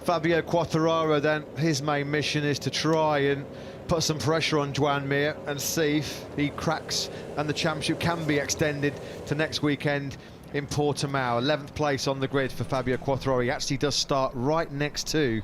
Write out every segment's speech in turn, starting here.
Fabio Quartararo, then, his main mission is to try and put some pressure on Joan Mir and see if he cracks and the championship can be extended to next weekend in Portimao. 11th place on the grid for Fabio Quartararo. He actually does start right next to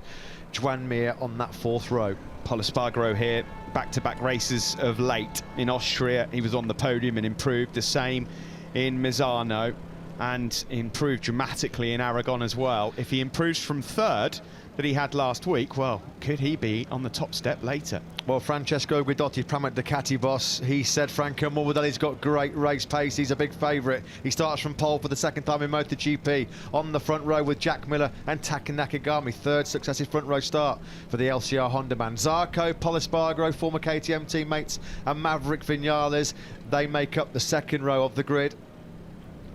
Joan Mir on that 4th row. Pol Espargaro here, back-to-back races of late. In Austria, he was on the podium and improved. The same in Misano, and improved dramatically in Aragon as well. If he improves from 3rd that he had last week, well, could he be on the top step later? Well, Francesco Guidotti, Pramac Ducati boss, he said Franco Morbidelli's got great race pace. He's a big favourite. He starts from pole for the 2nd time in MotoGP, on the front row with Jack Miller and Taka Nakagami. 3rd successive front row start for the LCR Honda man. Zarco, Pol Espargaro, former KTM teammates, and Maverick Vinales, they make up the 2nd row of the grid.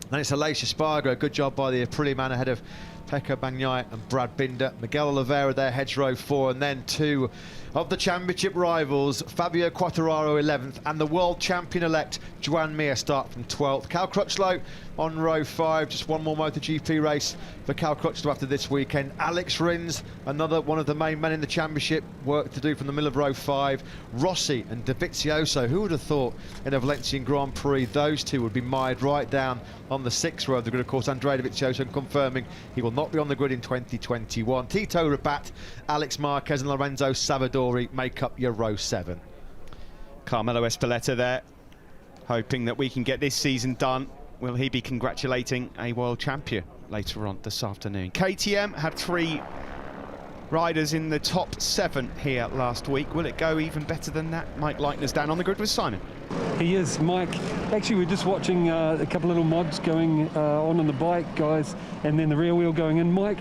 Then it's Aleix Espargaro, good job by the Aprilia man ahead of Pecco Bagnaia and Brad Binder. Miguel Oliveira there, hedgerow 4, and then 2 of the championship rivals, Fabio Quartararo 11th, and the world champion-elect Joan Mir start from 12th. Cal Crutchlow on row 5, just one more MotoGP race for Cal Crutchlow after this weekend. Alex Rins, another one of the main men in the championship, work to do from the middle of row 5. Rossi and Dovizioso, who would have thought in a Valencian Grand Prix those two would be mired right down on the 6th row of the grid. Of course, Andrea Dovizioso confirming he will not be on the grid in 2021. Tito Rabat, Alex Marquez and Lorenzo Savadori make up your row 7. Carmelo Espeleta there, hoping that we can get this season done. Will he be congratulating a world champion later on this afternoon? KTM had 3 riders in the top 7 here last week. Will it go even better than that? Mike Leitner's down on the grid with Simon. He is, Mike. Actually, we're just watching a couple little mods going on the bike, guys, and then the rear wheel going in. Mike,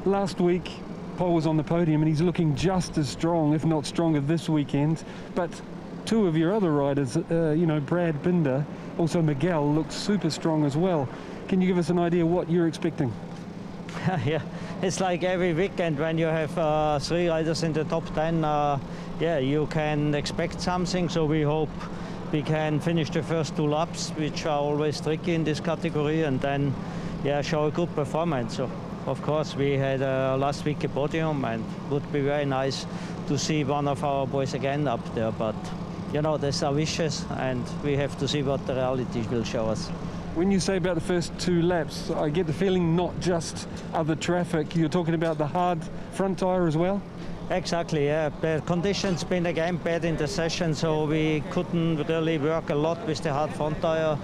last week, Paul was on the podium, and he's looking just as strong, if not stronger, this weekend. But 2 of your other riders, you know, Brad Binder, also Miguel, looks super strong as well. Can you give us an idea what you're expecting? Yeah, it's like every weekend when you have 3 riders in the top 10, yeah, you can expect something. So we hope we can finish the first 2 laps, which are always tricky in this category, and then, yeah, show a good performance. So, of course, we had last week a podium, and would be very nice to see one of our boys again up there. But, you know, these are wishes, and we have to see what the reality will show us. When you say about the first 2 laps, I get the feeling not just other traffic, you're talking about the hard front tyre as well? Exactly, yeah. The conditions been again bad in the session, so we couldn't really work a lot with the hard front tyre.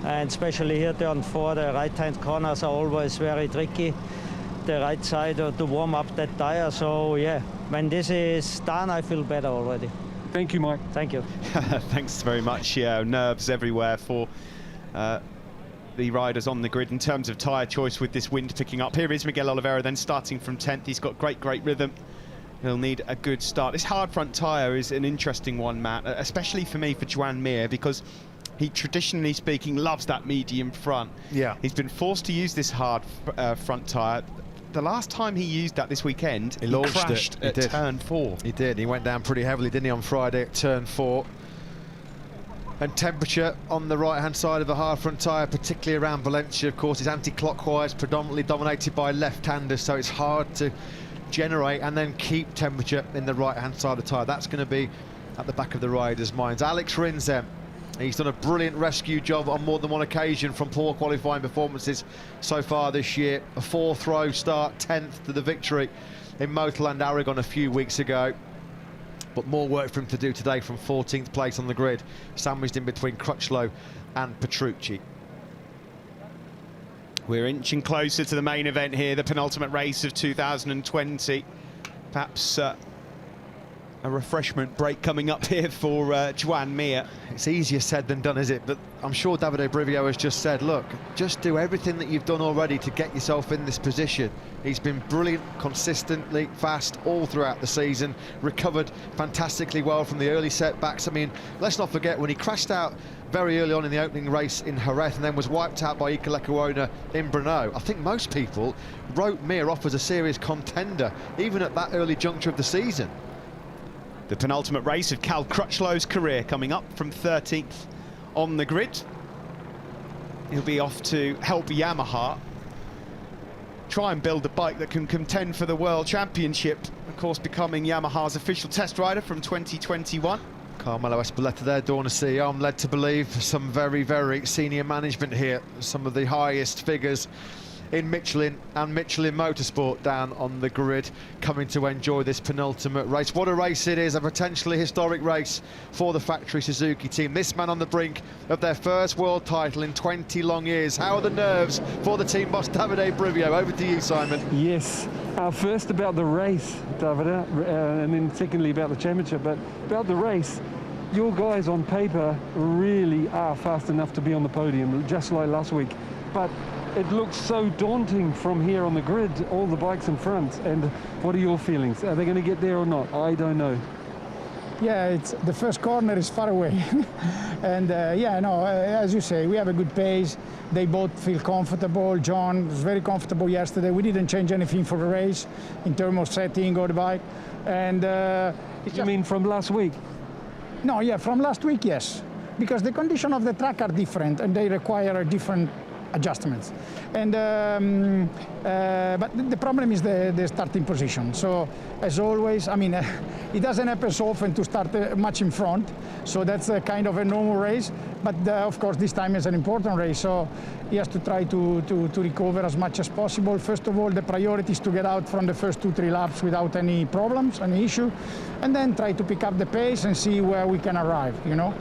And especially here turn 4, the right-hand corners are always very tricky. The right side to warm up that tyre. So yeah, when this is done, I feel better already. Thank you, Mike. Thank you. Thanks very much. Yeah, nerves everywhere for the riders on the grid in terms of tyre choice with this wind picking up. Here is Miguel Oliveira then starting from 10th. He's got great rhythm. He'll need a good start. This hard front tyre is an interesting one, Matt, especially for me, for Joan Mir, because he, traditionally speaking, loves that medium front. Yeah. He's been forced to use this hard front tyre. The last time he used that this weekend, he crashed at turn 4. He did. He went down pretty heavily, didn't he, on Friday at turn 4. And temperature on the right-hand side of the hard front tyre, particularly around Valencia, of course, is anti-clockwise, predominantly dominated by left-handers, so it's hard to generate and then keep temperature in the right-hand side of the tyre. That's going to be at the back of the riders' minds. Alex Rins then, he's done a brilliant rescue job on more than one occasion from poor qualifying performances so far this year. A 4th row start, 10th to the victory in Motorland Aragon a few weeks ago. But more work for him to do today from 14th place on the grid, sandwiched in between Crutchlow and Petrucci. We're inching closer to the main event here, the penultimate race of 2020. Perhaps a refreshment break coming up here for Joan Mir. It's easier said than done, is it? But I'm sure Davide Brivio has just said, look, just do everything that you've done already to get yourself in this position. He's been brilliant, consistently fast all throughout the season, recovered fantastically well from the early setbacks. I mean, let's not forget when he crashed out very early on in the opening race in Jerez and then was wiped out by Iker Lecuona in Brno. I think most people wrote Mir off as a serious contender, even at that early juncture of the season. The penultimate race of Cal Crutchlow's career coming up from 13th on the grid. He'll be off to help Yamaha try and build a bike that can contend for the World Championship, of course becoming Yamaha's official test rider from 2021. Carmelo Espeleta there, Dawn CEO. I'm led to believe some very, very senior management here. Some of the highest figures in Michelin and Michelin Motorsport down on the grid, coming to enjoy this penultimate race. What a race it is, a potentially historic race for the factory Suzuki team. This man on the brink of their first world title in 20 long years. How are the nerves for the team boss, Davide Brivio? Over to you, Simon. Yes, first about the race, Davide, and then secondly about the championship. But about the race, your guys on paper really are fast enough to be on the podium, just like last week. But it looks so daunting from here on the grid, all the bikes in front. And what are your feelings? Are they going to get there or not? I don't know. Yeah, it's the first corner is far away. And yeah, no, as you say, we have a good pace. They both feel comfortable. John was very comfortable yesterday. We didn't change anything for the race in terms of setting or the bike. And you mean from last week? No, yeah, from last week, yes. Because the conditions of the track are different and they require different adjustments. And but the problem is the starting position. So as always, I mean, it doesn't happen so often to start much in front. So that's a kind of a normal race. But of course, this time is an important race. So he has to try to recover as much as possible. First of all, the priority is to get out from the first 2-3 laps without any problems, any issue, and then try to pick up the pace and see where we can arrive, you know.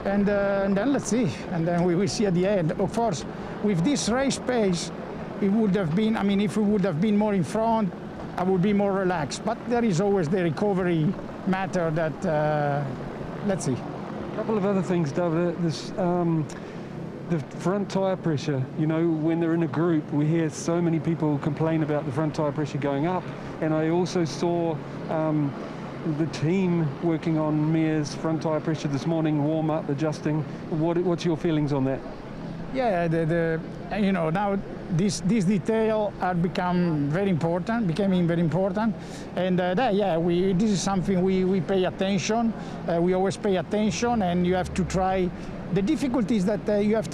And then let's see, and then we will see at the end. Of course, with this race pace, it would have been, I mean, if we would have been more in front, I would be more relaxed. But there is always the recovery matter that, let's see. A couple of other things, David. This, the front tyre pressure, you know, when they're in a group, we hear so many people complain about the front tyre pressure going up. And I also saw the team working on Mir's front tyre pressure this morning, warm up, adjusting. What's your feelings on that? Yeah, you know, now this detail are becoming very important, and yeah, this is something we pay attention. We always pay attention, and you have to try. The difficulty is that you have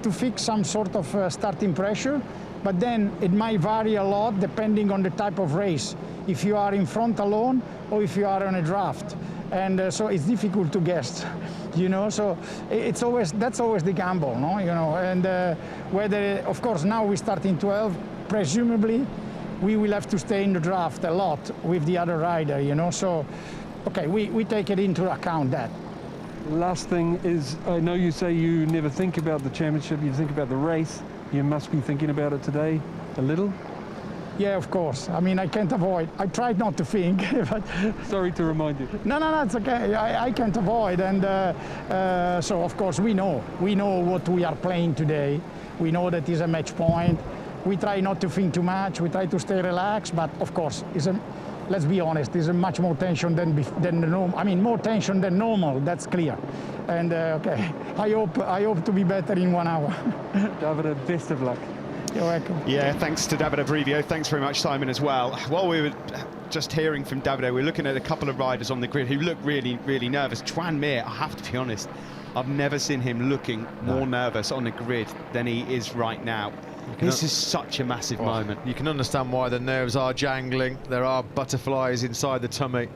to fix some sort of starting pressure, but then it might vary a lot depending on the type of race. If you are in front alone or if you are on a draft, and so it's difficult to guess, you know. So that's always the gamble, no, you know. And whether, of course, now we start in 12, presumably we will have to stay in the draft a lot with the other rider, you know. So okay, we take it into account that. Last thing is, I know you say you never think about the championship, you think about the race. You must be thinking about it today a little. Yeah, of course. I mean, I can't avoid. I tried not to think, but... Sorry to remind you. No, it's okay. I can't avoid. And so, of course, we know what we are playing today. We know that is a match point. We try not to think too much. We try to stay relaxed. But, of course, let's be honest, there's much more tension than normal. I mean, more tension than normal, that's clear. And, okay, I hope to be better in 1 hour. Davide, best of luck. You're welcome. Yeah, thanks to Davide Brivio. Thanks very much, Simon, as well. While we were just hearing from Davide, we're looking at a couple of riders on the grid who look really, really nervous. Joan Mir, I have to be honest, I've never seen him looking more nervous on the grid than he is right now. This is such a massive moment. You can understand why the nerves are jangling. There are butterflies inside the tummy.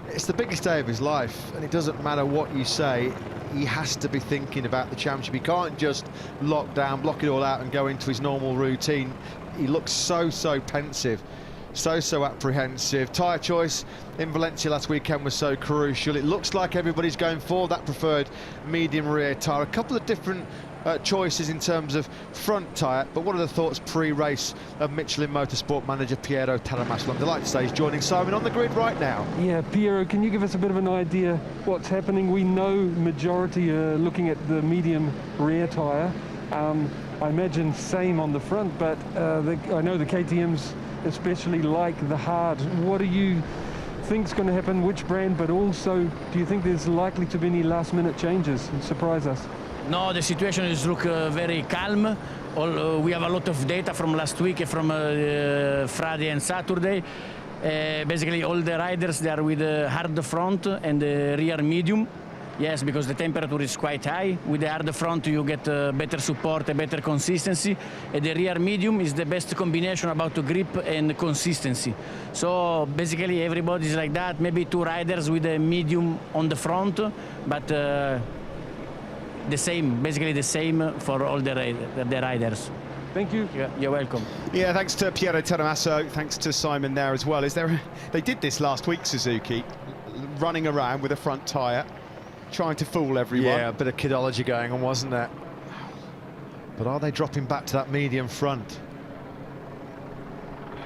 It's the biggest day of his life, and it doesn't matter what you say, he has to be thinking about the championship. He can't just lock down, block it all out and go into his normal routine. He looks so pensive, so apprehensive. Tyre choice in Valencia last weekend was so crucial. It looks like everybody's going for that preferred medium rear tyre. A couple of different choices in terms of front tyre, but what are the thoughts pre-race of Michelin Motorsport manager Piero Talamasso? I'm delighted to say he's joining Simon on the grid right now. Yeah, Piero, can you give us a bit of an idea what's happening? We know majority are looking at the medium rear tyre. I imagine same on the front, but I know the KTMs especially like the hard. What do you think's going to happen? Which brand? But also, do you think there's likely to be any last-minute changes and surprise us? No, the situation is look very calm. We have a lot of data from last week, from Friday and Saturday. Basically, all the riders, they are with the hard front and the rear medium. Yes, because the temperature is quite high. With the hard front, you get better support, a better consistency. And the rear medium is the best combination about grip and consistency. So basically, everybody's like that. Maybe 2 riders with a medium on the front, but the same, basically the same for all the riders. Thank you. You're welcome. Yeah, thanks to Piero Teramasso, thanks to Simon there as well. They did this last week, Suzuki, running around with a front tyre, trying to fool everyone. Yeah, a bit of kidology going on, wasn't there? But are they dropping back to that medium front?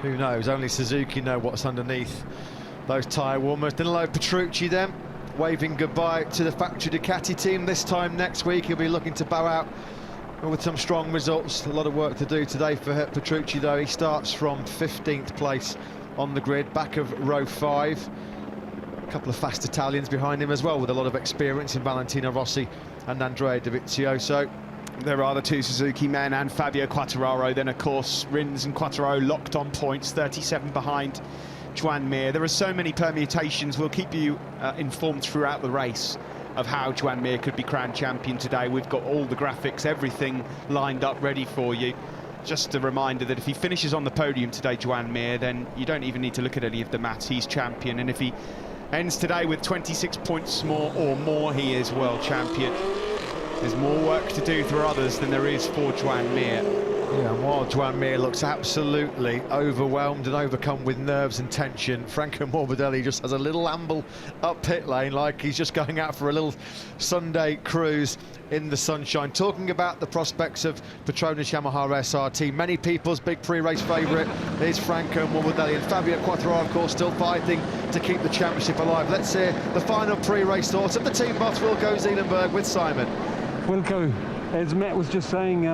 Who knows? Only Suzuki know what's underneath those tyre warmers. Danilo Petrucci then, waving goodbye to the factory Ducati team. This time next week, he'll be looking to bow out with some strong results. A lot of work to do today for Petrucci, though. He starts from 15th place on the grid, back of row 5. A couple of fast Italians behind him as well, with a lot of experience in Valentino Rossi and Andrea Dovizioso. There are the 2 Suzuki men and Fabio Quartararo. Then, of course, Rins and Quartararo locked on points, 37 behind Joan Mir. There are so many permutations. We'll keep you informed throughout the race of how Joan Mir could be crowned champion today. We've got all the graphics, everything lined up ready for you. Just a reminder that if he finishes on the podium today, Joan Mir, then you don't even need to look at any of the maths. He's champion, and if he ends today with 26 points more, he is world champion. There's more work to do for others than there is for Joan Mir. Yeah, and while Joan Mir looks absolutely overwhelmed and overcome with nerves and tension, Franco Morbidelli just has a little amble up pit lane, like he's just going out for a little Sunday cruise in the sunshine. Talking about the prospects of Petronas Yamaha SRT, many people's big pre-race favourite is Franco Morbidelli, and Fabio Quartararo, of course, still fighting to keep the championship alive. Let's hear the final pre-race thoughts of the team boss, Wilco Zeelenberg, with Simon. Wilco, as Matt was just saying,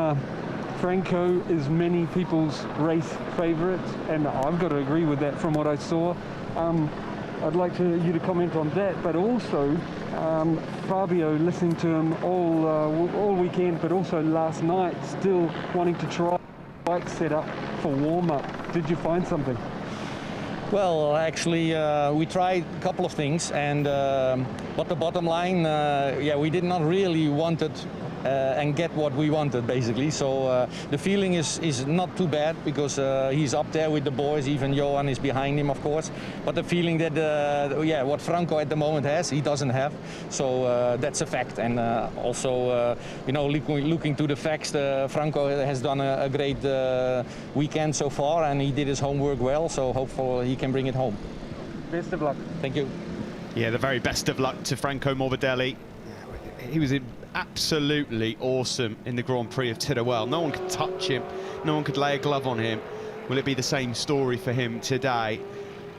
Franco is many people's race favourite, and I've got to agree with that from what I saw. I'd like you to comment on that, but also Fabio, listening to him all weekend, but also last night, still wanting to try bike setup for warm-up. Did you find something? Well, actually, we tried a couple of things, and but the bottom line, we did not really want it and get what we wanted, basically. So the feeling is not too bad, because he's up there with the boys. Even Johan is behind him, of course. But the feeling that what Franco at the moment has, he doesn't have. So that's a fact. And also, looking to the facts, Franco has done a great weekend so far, and he did his homework well. So hopefully he can bring it home. Best of luck. Thank you. Yeah, the very best of luck to Franco Morbidelli. He was absolutely awesome in the Grand Prix of Teruel. No one could touch him, no one could lay a glove on him. Will it be the same story for him today?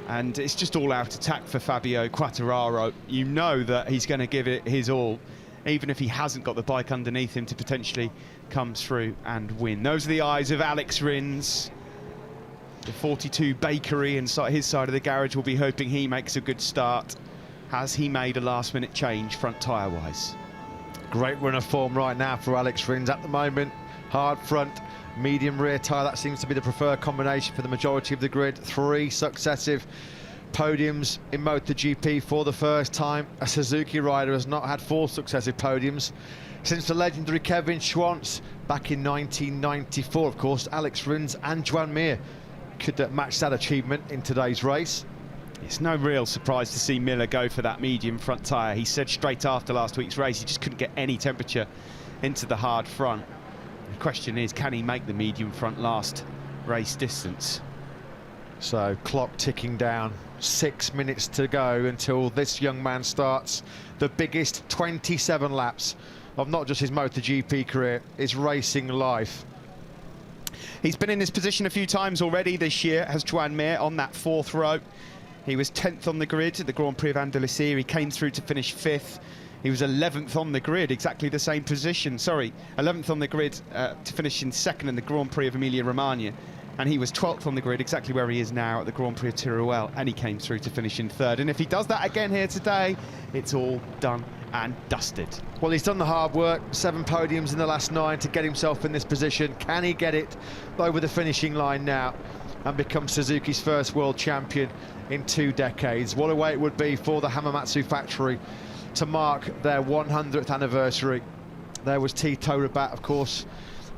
And it's just all out attack for Fabio Quartararo. You know that he's going to give it his all, even if he hasn't got the bike underneath him to potentially come through and win. Those are the eyes of Alex Rins. The 42 Bakery inside his side of the garage will be hoping he makes a good start. Has he made a last-minute change front tyre-wise? Great run of form right now for Alex Rins at the moment. Hard front, medium rear tyre, that seems to be the preferred combination for the majority of the grid. 3 successive podiums in MotoGP for the first time. A Suzuki rider has not had 4 successive podiums since the legendary Kevin Schwantz back in 1994. Of course, Alex Rins and Joan Mir could match that achievement in today's race. It's no real surprise to see Miller go for that medium front tyre. He said straight after last week's race he just couldn't get any temperature into the hard front. The question is, can he make the medium front last race distance? So, clock ticking down, 6 minutes to go until this young man starts the biggest 27 laps of not just his MotoGP career, his racing life. He's been in this position a few times already this year, has Joan Mir, on that 4th row. He was 10th on the grid at the Grand Prix of Andalusia. He came through to finish 5th. He was 11th on the grid, exactly the same position. 11th on the grid to finish in 2nd in the Grand Prix of Emilia-Romagna. And he was 12th on the grid, exactly where he is now at the Grand Prix of Teruel. And he came through to finish in 3rd. And if he does that again here today, it's all done and dusted. Well, he's done the hard work, 7 podiums in the last 9 to get himself in this position. Can he get it over the finishing line now and become Suzuki's first world champion in 2 decades? What a way it would be for the Hamamatsu factory to mark their 100th anniversary. There was Tito Rabat, of course.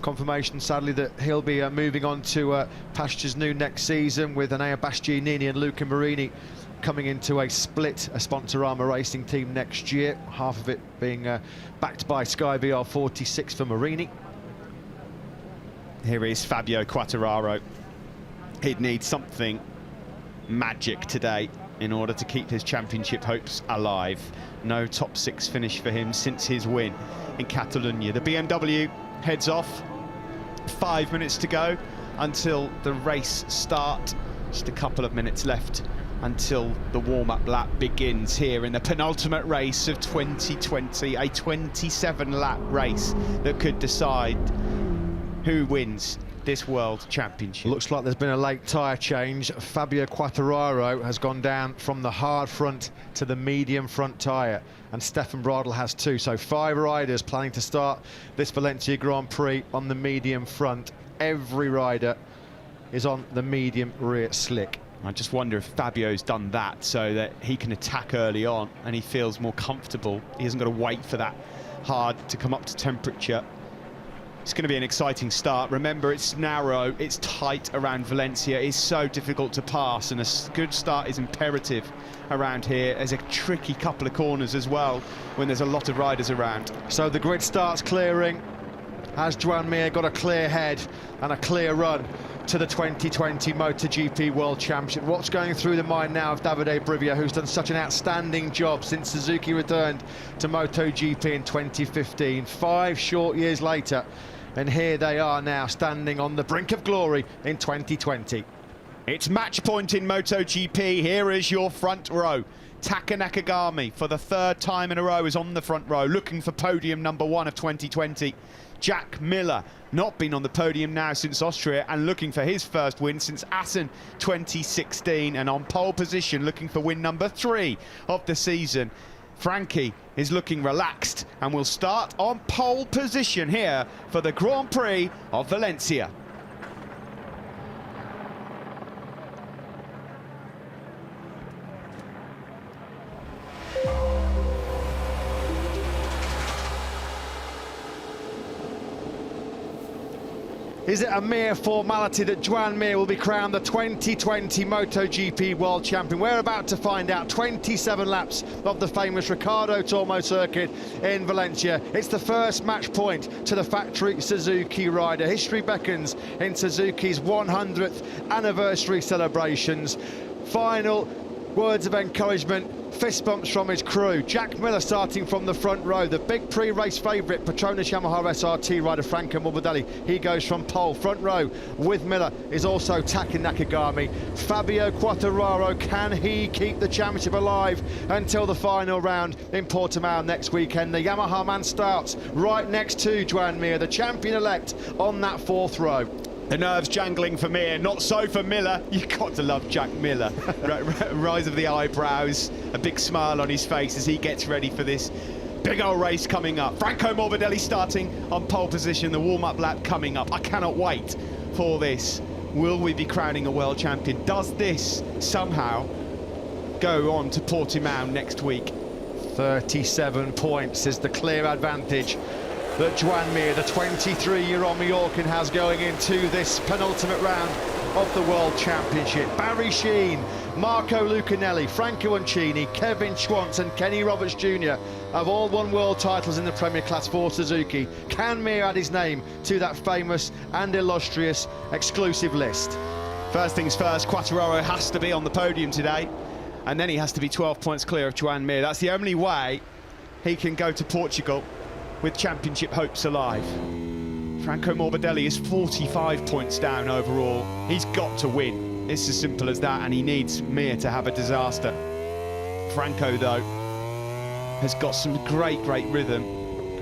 Confirmation, sadly, that he'll be moving on to pastures new next season, with Enea Bastianini and Luca Marini coming into a split, a Sponsorama Racing team next year, half of it being backed by Sky VR46 for Marini. Here is Fabio Quartararo. He'd need something magic today in order to keep his championship hopes alive. No top 6 finish for him since his win in Catalonia. The BMW heads off. 5 minutes to go until the race start. Just a couple of minutes left until the warm-up lap begins here in the penultimate race of 2020, a 27-lap race that could decide who wins this World Championship. Looks like there's been a late tyre change. Fabio Quartararo has gone down from the hard front to the medium front tyre, and Stefan Bradl has too. So 5 riders planning to start this Valencia Grand Prix on the medium front. Every rider is on the medium rear slick. I just wonder if Fabio's done that so that he can attack early on and he feels more comfortable. He hasn't got to wait for that hard to come up to temperature. It's going to be an exciting start. Remember, it's narrow, it's tight around Valencia. It's so difficult to pass, and a good start is imperative around here. There's a tricky couple of corners as well when there's a lot of riders around. So the grid starts clearing. Has Joan Mir got a clear head and a clear run to the 2020 MotoGP World Championship? What's going through the mind now of Davide Brivia, who's done such an outstanding job since Suzuki returned to MotoGP in 2015? 5 short years later, and here they are now standing on the brink of glory in 2020. It's match point in MotoGP. Here is your front row. Taka Nakagami, for the 3rd time in a row, is on the front row, looking for podium number 1 of 2020. Jack Miller, not been on the podium now since Austria, and looking for his first win since Assen 2016, and on pole position, looking for win number 3 of the season. Frankie is looking relaxed and will start on pole position here for the Grand Prix of Valencia. Is it a mere formality that Joan Mir will be crowned the 2020 MotoGP World Champion? We're about to find out. 27 laps of the famous Ricardo Tormo circuit in Valencia. It's the first match point to the factory Suzuki rider. History beckons in Suzuki's 100th anniversary celebrations. Final words of encouragement, fist bumps from his crew. Jack Miller starting from the front row. The big pre-race favourite, Petronas Yamaha SRT rider Franco Morbidelli. He goes from pole. Front row with Miller is also Taka Nakagami. Fabio Quartararo, can he keep the championship alive until the final round in Portimao next weekend? The Yamaha man starts right next to Joan Mir, the champion-elect, on that 4th row. The nerves jangling for Mir, not so for Miller. You've got to love Jack Miller. Rise of the eyebrows, a big smile on his face as he gets ready for this big old race coming up. Franco Morbidelli starting on pole position, the warm-up lap coming up. I cannot wait for this. Will we be crowning a world champion? Does this somehow go on to Portimao next week? 37 points is the clear advantage that Joan Mir, the 23-year-old Mallorcan, has going into this penultimate round of the World Championship. Barry Sheene, Marco Lucanelli, Franco Uncini, Kevin Schwantz and Kenny Roberts Jr. have all won world titles in the Premier Class for Suzuki. Can Mir add his name to that famous and illustrious exclusive list? First things first, Quartararo has to be on the podium today, and then he has to be 12 points clear of Joan Mir. That's the only way he can go to Portugal with championship hopes alive. Franco Morbidelli is 45 points down overall. He's got to win. It's as simple as that, and he needs Mir to have a disaster. Franco, though, has got some great rhythm,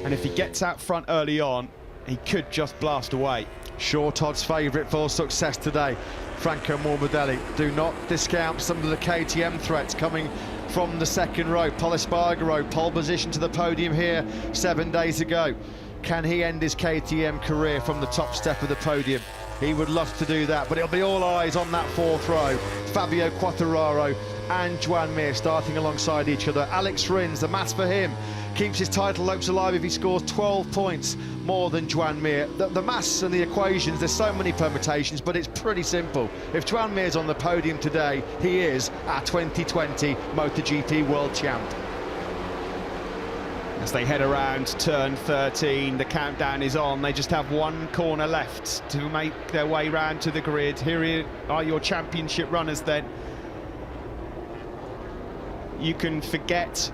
and if he gets out front early on, he could just blast away. Short odds favourite for success today, Franco Morbidelli. Do not discount some of the KTM threats coming from the 2nd row. Pol Espargaro, pole position to the podium here 7 days ago. Can he end his KTM career from the top step of the podium? He would love to do that, but it'll be all eyes on that fourth row. Fabio Quartararo and Joan Mir starting alongside each other. Alex Rins, the maths for him, keeps his title hopes alive if he scores 12 points more than Joan Mir. The maths and the equations, there's so many permutations, but it's pretty simple. If Joan Mir's on the podium today, he is our 2020 MotoGP World Champ. As they head around turn 13, the countdown is on. They just have one corner left to make their way round to the grid. Here are your championship runners then. You can forget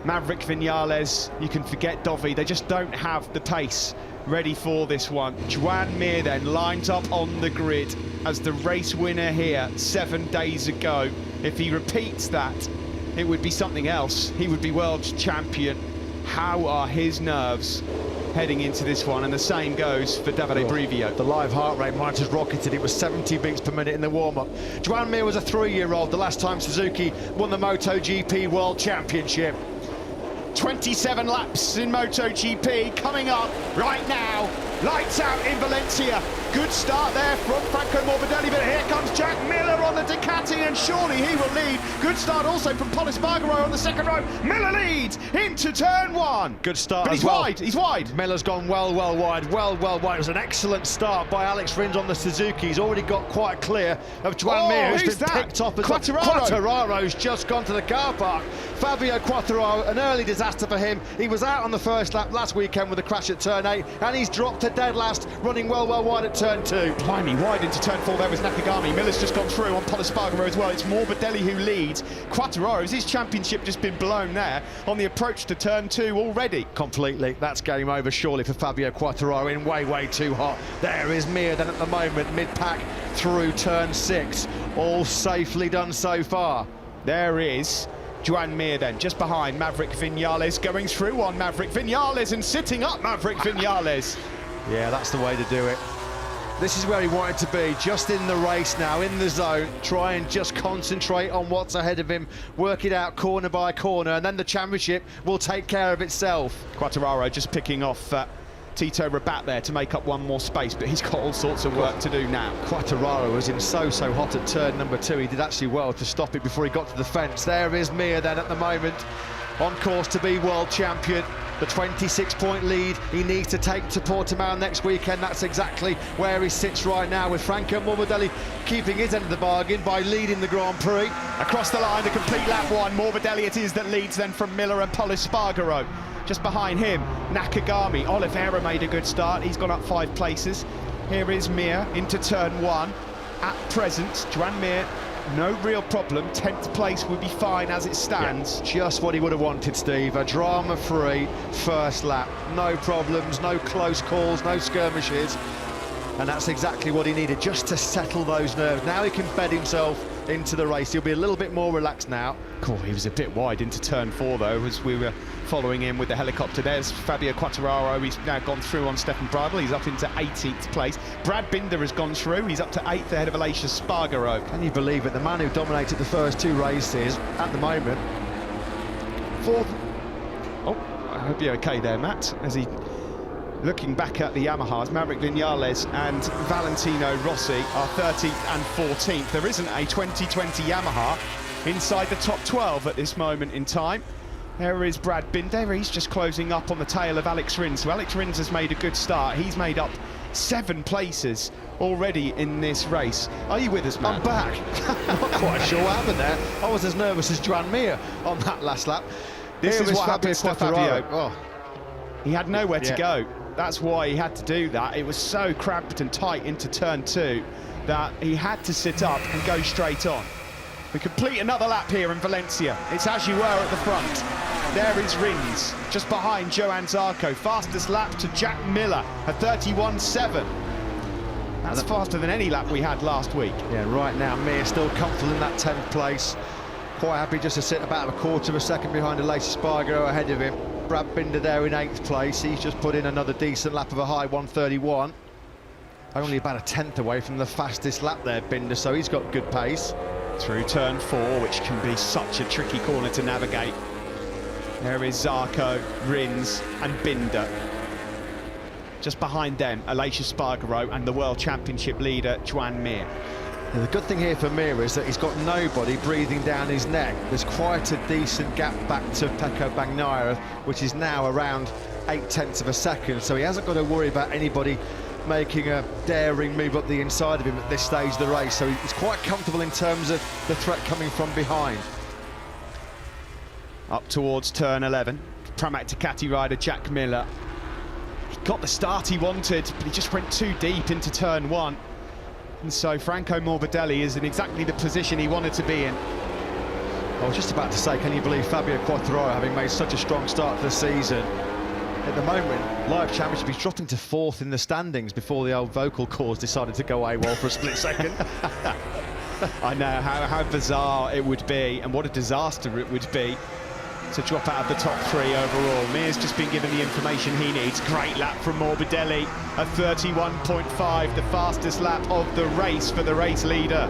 Maverick Viñales, you can forget Dovi. They just don't have the pace ready for this one. Joan Mir then lines up on the grid as the race winner here 7 days ago. If he repeats that, it would be something else. He would be world champion. How are his nerves heading into this one? And the same goes for Davide Brivio. The live heart rate might have rocketed. It was 70 beats per minute in the warm-up. Joan Mir was a 3-year-old the last time Suzuki won the MotoGP World Championship. 27 laps in MotoGP coming up right now. Lights out in Valencia. Good start there from Franco Morbidelli, but here comes Jack Miller on the Ducati, and surely he will lead. Good start also from Pol Espargaro on the second row. Miller leads into turn 1. Good start. But he's wide, he's wide. Miller's gone well wide. It was an excellent start by Alex Rins on the Suzuki. He's already got quite clear of Joan Mir, who's been picked off as Quartararo's just gone to the car park. Fabio Quartararo, an early disaster for him. He was out on the first lap last weekend with a crash at turn 8, and he's dropped to dead last, running well wide at turn 2. Blimey, wide into turn 4 there was Nakagami. Miller's just gone through on Pol Espargaro as well. It's Morbidelli who leads. Quartararo's his championship just been blown there on the approach to turn 2 already. Completely. That's game over surely for Fabio Quartararo, in way too hot. There is Mir then at the moment, mid-pack through turn 6. All safely done so far. There is Joan Mir then, just behind Maverick Viñales, going through on Maverick Viñales and sitting up Maverick Viñales. Yeah, that's the way to do it. This is where he wanted to be, just in the race now, in the zone. Try and just concentrate on what's ahead of him, work it out corner by corner, and then the championship will take care of itself. Quartararo just picking off Tito Rabat there to make up one more space, but he's got all sorts of work to do now. Quartararo was in so hot at turn number 2. He did actually well to stop it before he got to the fence. There is Mir then at the moment, on course to be world champion. The 26-point lead he needs to take to Portimao next weekend. That's exactly where he sits right now, with Franco Morbidelli keeping his end of the bargain by leading the Grand Prix. Across the line, the complete lap 1. Morbidelli it is that leads then from Miller and Pol Espargaro. Just behind him, Nakagami. Oliveira made a good start. He's gone up 5 places. Here is Mir into turn 1. At present, Joan Mir, no real problem. 10th place would be fine as it stands. Yeah, just what he would have wanted, Steve. A drama-free first lap. No problems, no close calls, no skirmishes. And that's exactly what he needed, just to settle those nerves. Now he can bed himself into the race. He'll be a little bit more relaxed now. Cool, he was a bit wide into turn 4 though, as we were following him with the helicopter. There's Fabio Quartararo. He's now gone through on Stefan Bradl. He's up into 18th place. Brad Binder has gone through. He's up to 8th ahead of Aleix Espargaro. Can you believe it? The man who dominated the first 2 races at the moment. 4th. Oh, I hope you're okay there, Matt, as he looking back at the Yamahas. Maverick Viñales and Valentino Rossi are 13th and 14th. There isn't a 2020 Yamaha inside the top 12 at this moment in time. There is Brad Binder. He's just closing up on the tail of Alex Rins. So Alex Rins has made a good start. He's made up 7 places already in this race. Are you with us, Matt? I'm back. Not quite sure what happened there. I was as nervous as Joan Mir on that last lap. This is what happens to Fabio. Oh. He had nowhere to go. That's why he had to do that. It was so cramped and tight into turn 2 that he had to sit up and go straight on. We complete another lap here in Valencia. It's as you were at the front. There is Rins, just behind Johan Zarco. Fastest lap to Jack Miller at 31.7. That's faster than any lap we had last week. Yeah, right now Mir still comfortable in that 10th place. Quite happy just to sit about a quarter of a second behind Aleix Espargaro ahead of him. Brad Binder there in 8th place. He's just put in another decent lap of a high 1:31. Only about a 10th away from the fastest lap there, Binder, so he's got good pace. Through turn 4, which can be such a tricky corner to navigate. There is Zarco, Rins and Binder. Just behind them, Aleix Espargaro and the World Championship leader, Joan Mir. The good thing here for Mir is that he's got nobody breathing down his neck. There's quite a decent gap back to Pecco Bagnaia, which is now around 0.8 of a second, so he hasn't got to worry about anybody making a daring move up the inside of him at this stage of the race, so he's quite comfortable in terms of the threat coming from behind. Up towards turn 11, Pramac Ducati rider Jack Miller. He got the start he wanted, but he just went too deep into turn 1. And so Franco Morbidelli is in exactly the position he wanted to be in. I was just about to say, can you believe Fabio Quartararo, having made such a strong start to the season, at the moment, Live Championship, he's dropping to 4th in the standings before the old vocal cords decided to go AWOL for a split second. I know how bizarre it would be, and what a disaster it would be to drop out of the top 3 overall. Mir's just been given the information he needs. Great lap from Morbidelli, a 31.5, the fastest lap of the race for the race leader.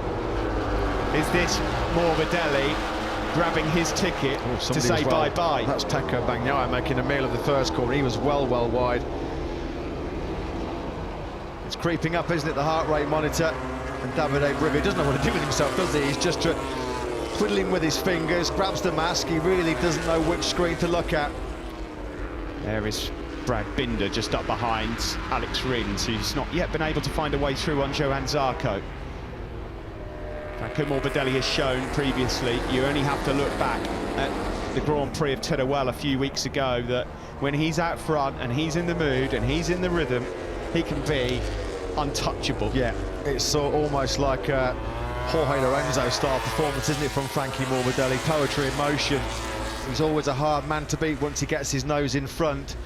Is this Morbidelli grabbing his ticket to say bye-bye? That's Pecco Bagnaia making a meal of the first corner. He was well wide. It's creeping up, isn't it, the heart rate monitor? And Davide Brivio doesn't know what to do with himself, does he? He's just twiddling with his fingers, grabs the mask. He really doesn't know which screen to look at. There is Brad Binder just up behind Alex Rins, who's not yet been able to find a way through on Johann Zarco. Franco Morbidelli has shown previously, you only have to look back at the Grand Prix of Teruel a few weeks ago, that when he's out front and he's in the mood and he's in the rhythm, he can be untouchable. Yeah, it's almost like a Jorge Lorenzo style performance, isn't it, from Frankie Morbidelli? Poetry in motion. He's always a hard man to beat once he gets his nose in front.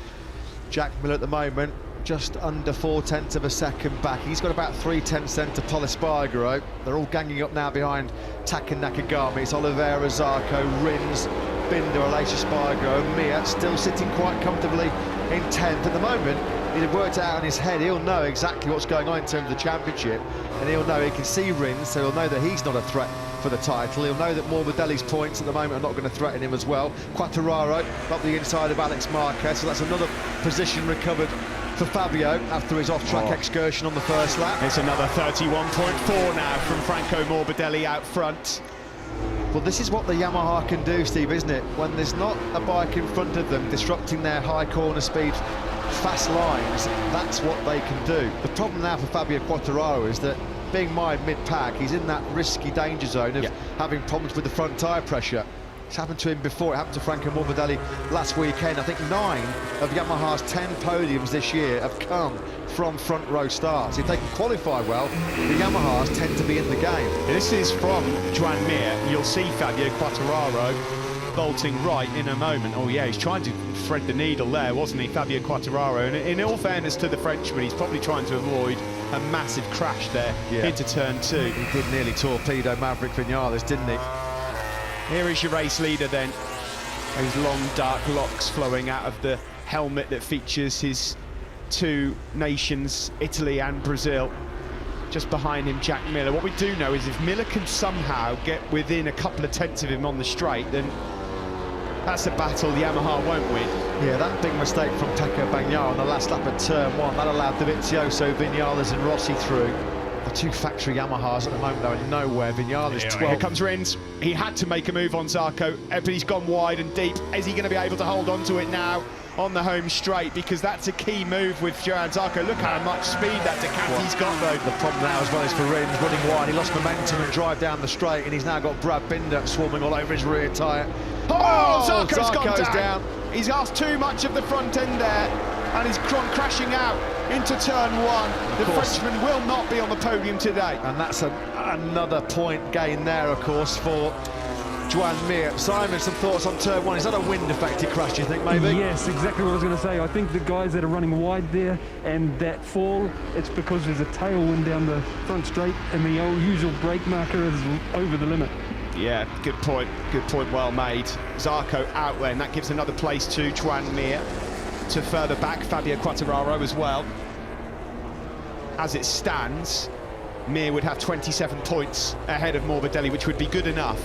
Jack Miller at the moment just under 0.4 of a second back. He's got about 0.3 to Pol Espargaro. They're all ganging up now behind Taka Nakagami. It's Oliveira, Zarco, Rins, Binder, Aleix Espargaro, Mir still sitting quite comfortably in 10th at the moment. He'd have worked it out in his head. He'll know exactly what's going on in terms of the championship, and he'll know he can see Rins, so he'll know that he's not a threat for the title. He'll know that Morbidelli's points at the moment are not going to threaten him as well. Quartararo up the inside of Alex Marquez, so that's another position recovered for Fabio after his off-track excursion on the first lap. It's another 31.4 now from Franco Morbidelli out front. Well, this is what the Yamaha can do, Steve, isn't it? When there's not a bike in front of them disrupting their high corner speed, fast lines, that's what they can do. The problem now for Fabio Quartararo is that, being mired mid-pack, he's in that risky danger zone of having problems with the front tyre pressure. It's happened to him before. It happened to Franco Morbidelli last weekend. I think 9 of Yamaha's 10 podiums this year have come from front row starts. If they can qualify well, the Yamahas tend to be in the game. This is from Joan Mir. You'll see Fabio Quartararo bolting right in a moment. Oh yeah, he's trying to thread the needle there, wasn't he, Fabio Quartararo? And in all fairness to the Frenchman, he's probably trying to avoid a massive crash there into turn 2. He did nearly torpedo Maverick Vinales, didn't he? Here is your race leader then. Those long dark locks flowing out of the helmet that features his 2 nations, Italy and Brazil. Just behind him, Jack Miller. What we do know is if Miller can somehow get within a couple of tenths of him on the straight, then that's a battle Yamaha won't win. Yeah, that big mistake from Pecco Bagnaia on the last lap of turn 1, that allowed Dovizioso, Vinales and Rossi through. The 2 factory Yamahas at the moment are nowhere. Vinales 12th. Here comes Rins. He had to make a move on Zarco, but he's gone wide and deep. Is he going to be able to hold on to it now on the home straight? Because that's a key move with Johann Zarco. Look how much speed that Ducati's got, though. The problem now as well is for Rins running wide. He lost momentum and drive down the straight, and he's now got Brad Binder swarming all over his rear tyre. Zarco's gone down. He's asked too much of the front end there, and he's gone crashing out into turn 1. The Frenchman will not be on the podium today. And that's another point gain there, of course, for Joan Mir. Simon, some thoughts on turn 1. Is that a wind-affected crash, do you think, maybe? Yes, exactly what I was going to say. I think the guys that are running wide there and that fall, it's because there's a tailwind down the front straight and the old usual brake marker is over the limit. Yeah, good point well made. Zarco out there, and that gives another place to Joan Mir. To further back, Fabio Quartararo as well. As it stands, Mir would have 27 points ahead of Morbidelli, which would be good enough.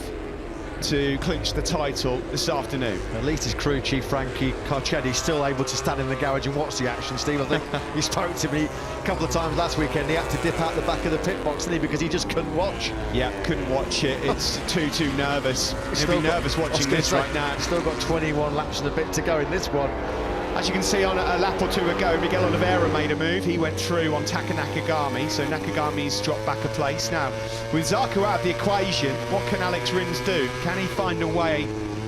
to clinch the title this afternoon. At least his crew chief, Frankie Carcetti's still able to stand in the garage and watch the action, Steve. I think he spoke to me a couple of times last weekend. He had to dip out the back of the pit box, didn't he, because he just couldn't watch. Yeah, couldn't watch it. It's too nervous. He'll be nervous watching this right now. Still got 21 laps and a bit to go in this one. As you can see, on a lap or two ago, Miguel Oliveira made a move. He went through on Taka Nakagami, so Nakagami's dropped back a place. Now, with Zarco out of the equation, what can Alex Rins do? Can he find a way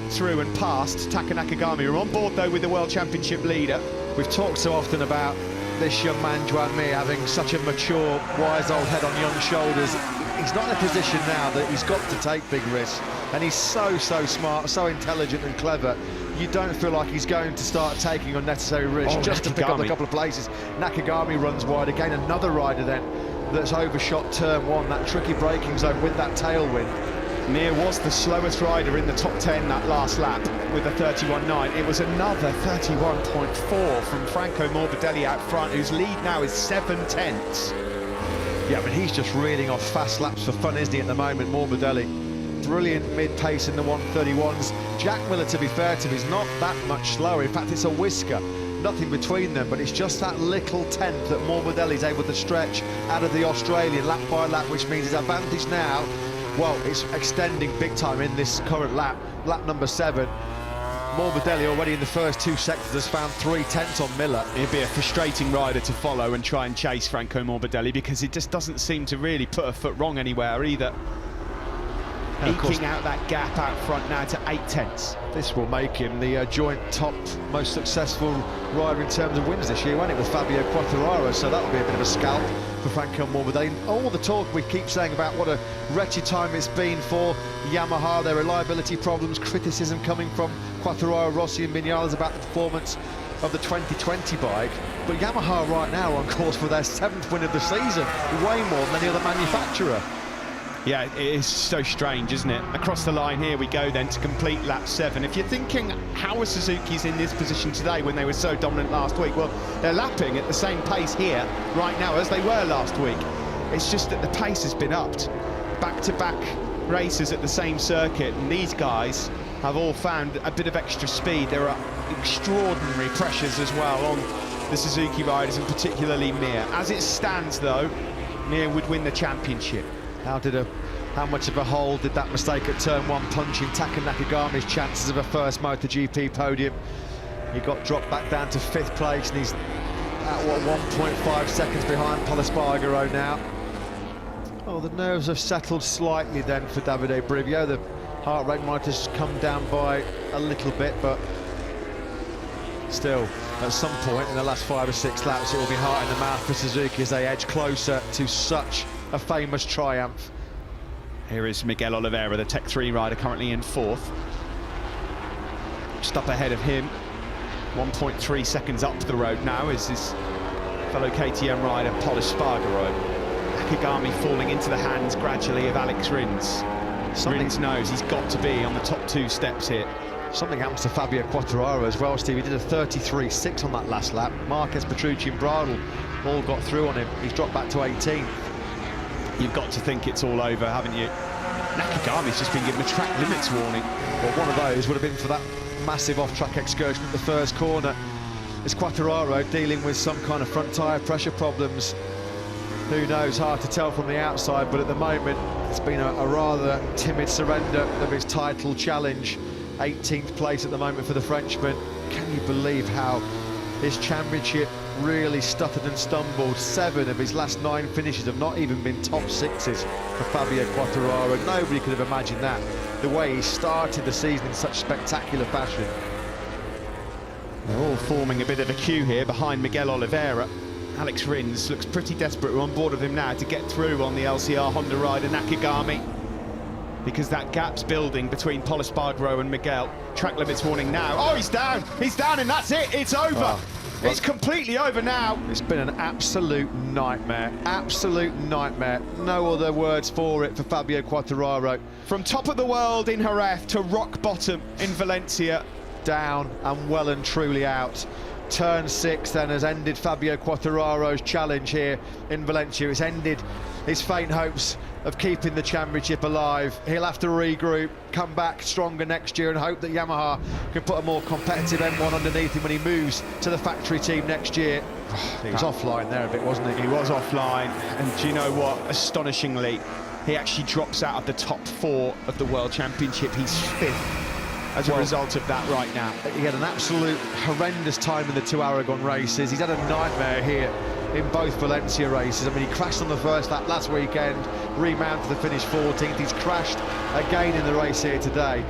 through and past Taka Nakagami? We're on board, though, with the World Championship leader. We've talked so often about this young man, Joan Mir, having such a mature, wise old head on young shoulders. He's not in a position now that he's got to take big risks, and he's so smart, so intelligent and clever. You don't feel like he's going to start taking unnecessary risks just to pick up a couple of places. Nakagami runs wide again, another rider then that's overshot turn one, that tricky braking zone with that tailwind. Mir was the slowest rider in the top 10 that last lap with a 31.9. It was another 31.4 from Franco Morbidelli out front, whose lead now is 7/10. Yeah, but he's just reeling off fast laps for fun, isn't he, at the moment, Morbidelli? Brilliant mid-pace in the 131s. Jack Miller, to be fair to him, is not that much slower. In fact, it's a whisker, nothing between them, but it's just that little tenth that Morbidelli's able to stretch out of the Australian lap by lap, which means his advantage now, well, it's extending big time in this current lap number 7. Morbidelli already in the first 2 sectors has found 3/10 on Miller. It'd be a frustrating rider to follow and try and chase Franco Morbidelli, because he just doesn't seem to really put a foot wrong anywhere either. Eking out that gap out front now to 8/10. This will make him the joint top most successful rider in terms of wins this year, won't it, with Fabio Quartararo? So that'll be a bit of a scalp for Franco Morbidelli. All the talk we keep saying about what a wretched time it's been for Yamaha, their reliability problems, criticism coming from Quartararo, Rossi and Vinales about the performance of the 2020 bike. But Yamaha right now are on course for their 7th win of the season, way more than any other manufacturer. Yeah, it is so strange, isn't it? Across the line here we go then to complete lap 7. If you're thinking, how are Suzuki's in this position today when they were so dominant last week? Well, they're lapping at the same pace here right now as they were last week. It's just that the pace has been upped. Back-to-back races at the same circuit, and these guys have all found a bit of extra speed. There are extraordinary pressures as well on the Suzuki riders, and particularly Mir. As it stands, though, Mir would win the championship. How much of a hole did that mistake at turn 1 punch in Taka Nakagami's chances of a first MotoGP podium? He got dropped back down to 5th place, and he's at, what, 1.5 seconds behind Pol Espargaro now. Oh, the nerves have settled slightly then for Davide Brivio. The heart rate might have come down by a little bit, but still, at some point in the last 5 or 6 laps, it will be heart in the mouth for Suzuki as they edge closer to such a famous triumph. Here is Miguel Oliveira, the Tech 3 rider, currently in 4th. Just up ahead of him, 1.3 seconds up the road now is his fellow KTM rider, Pol Espargaro. Nakagami falling into the hands gradually of Alex Rins. Rins knows he's got to be on the top 2 steps here. Something happens to Fabio Quartararo as well, Steve. He did a 33.6 on that last lap. Marquez, Petrucci and Bradl all got through on him. He's dropped back to 18th. You've got to think it's all over, haven't you? Nakagami's just been given a track limits warning. Well, one of those would have been for that massive off-track excursion at the first corner. Is Quartararo dealing with some kind of front tyre pressure problems? Who knows, hard to tell from the outside, but at the moment it's been a rather timid surrender of his title challenge. 18th place at the moment for the Frenchman. Can you believe how his championship really stuttered and stumbled? 7 of his last 9 finishes have not even been top 6s for Fabio Quartararo. Nobody could have imagined that, the way he started the season in such spectacular fashion. They're all forming a bit of a queue here behind Miguel Oliveira. Alex Rins looks pretty desperate. We're on board with him now to get through on the LCR Honda rider Nakagami, because that gap's building between Pol Espargaro and Miguel. Track limits warning now. Oh, he's down, and that's it, it's over. Oh. It's completely over now. It's been an absolute nightmare, no other words for it for Fabio Quartararo. From top of the world in Jerez to rock bottom in Valencia. Down and well and truly out. Turn 6 then has ended Fabio Quartararo's challenge here in Valencia. It's ended his faint hopes of keeping the championship alive. He'll have to regroup, come back stronger next year and hope that Yamaha can put a more competitive M1 underneath him when he moves to the factory team next year. He was offline there a bit, wasn't he? He was offline, and do you know what? Astonishingly, he actually drops out of the top 4 of the World Championship. He's 5th as a result of that right now. He had an absolute horrendous time in the 2 Aragon races. He's had a nightmare here in both Valencia races. I mean, he crashed on the first lap last weekend, remounted to finish 14th. He's crashed again in the race here today.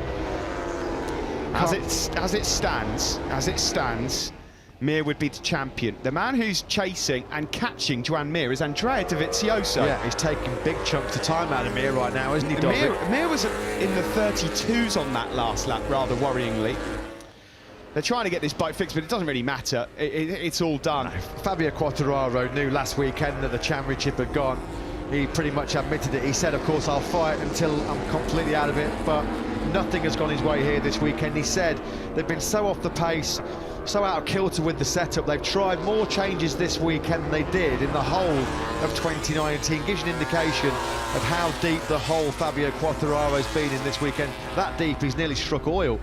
As it stands, Mir would be the champion. The man who's chasing and catching Joan Mir is Andrea Dovizioso. Yeah, he's taking big chunks of time out of Mir right now, isn't he, Dobby? Mir was in the 32s on that last lap, rather worryingly. They're trying to get this bike fixed, but it doesn't really matter. It's all done. Fabio Quartararo knew last weekend that the championship had gone. He pretty much admitted it. He said, of course, I'll fight until I'm completely out of it, but nothing has gone his way here this weekend. He said they've been so off the pace, so out of kilter with the setup. They've tried more changes this weekend than they did in the whole of 2019. Gives you an indication of how deep the whole Fabio Quartararo's been in this weekend. That deep, he's nearly struck oil.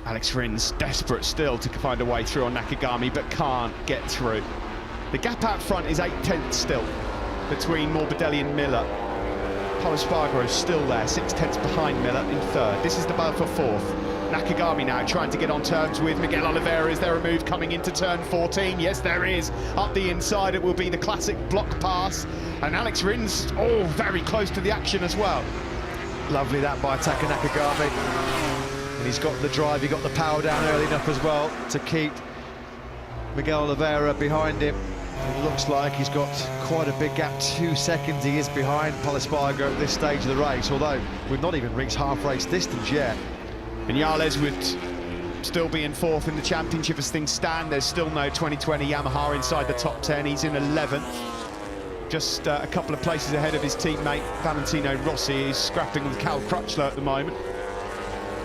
Alex Rins desperate still to find a way through on Nakagami, but can't get through. The gap out front is 8/10 still between Morbidelli and Miller. Polo Espargaro is still there, 6/10 behind Miller in 3rd. This is the battle for 4th. Nakagami now trying to get on terms with Miguel Oliveira. Is there a move coming into turn 14? Yes, there is. Up the inside, it will be the classic block pass. And Alex Rins, very close to the action as well. Lovely that by Taka Nakagami. And he's got the drive, he got the power down early enough as well to keep Miguel Oliveira behind him. It looks like he's got quite a big gap, 2 seconds he is behind Polo Espargaro at this stage of the race, although we've not even reached half race distance yet. Vinales would still be in 4th in the championship as things stand. There's still no 2020 Yamaha inside the top 10. He's in 11th. Just a couple of places ahead of his teammate Valentino Rossi. He's scrapping with Cal Crutchlow at the moment.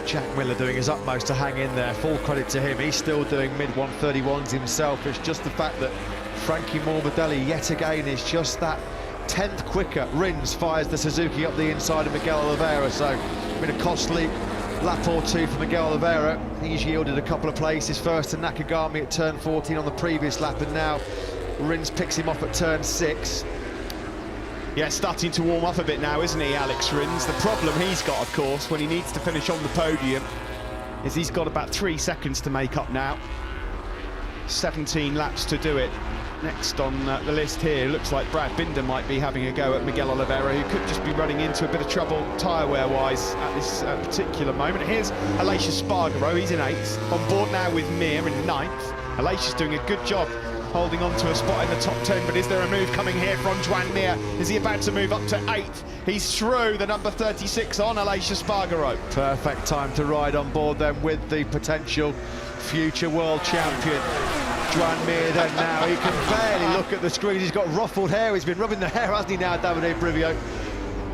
Jack Miller doing his utmost to hang in there. Full credit to him. He's still doing mid-131s himself. It's just the fact that Frankie Morbidelli yet again is just that 10th quicker. Rins fires the Suzuki up the inside of Miguel Oliveira, so it's been a costly lap or 2 for Miguel Oliveira. He's yielded a couple of places, first to Nakagami at turn 14 on the previous lap, and now Rins picks him off at turn 6. Yeah, starting to warm up a bit now, isn't he, Alex Rins? The problem he's got, of course, when he needs to finish on the podium, is he's got about 3 seconds to make up now. 17 laps to do it. Next on the list here, looks like Brad Binder might be having a go at Miguel Oliveira, who could just be running into a bit of trouble tyre wear-wise at this particular moment. Here's Aleix Espargaro, he's in 8th, on board now with Mir in 9th. Aleix is doing a good job holding on to a spot in the top 10, but is there a move coming here from Joan Mir? Is he about to move up to 8th? He's through the number 36 on Aleix Espargaro. Perfect time to ride on board then with the potential future world champion. Joan Mir then now, he can barely look at the screen. He's got ruffled hair, he's been rubbing the hair, hasn't he now, Davide Brivio?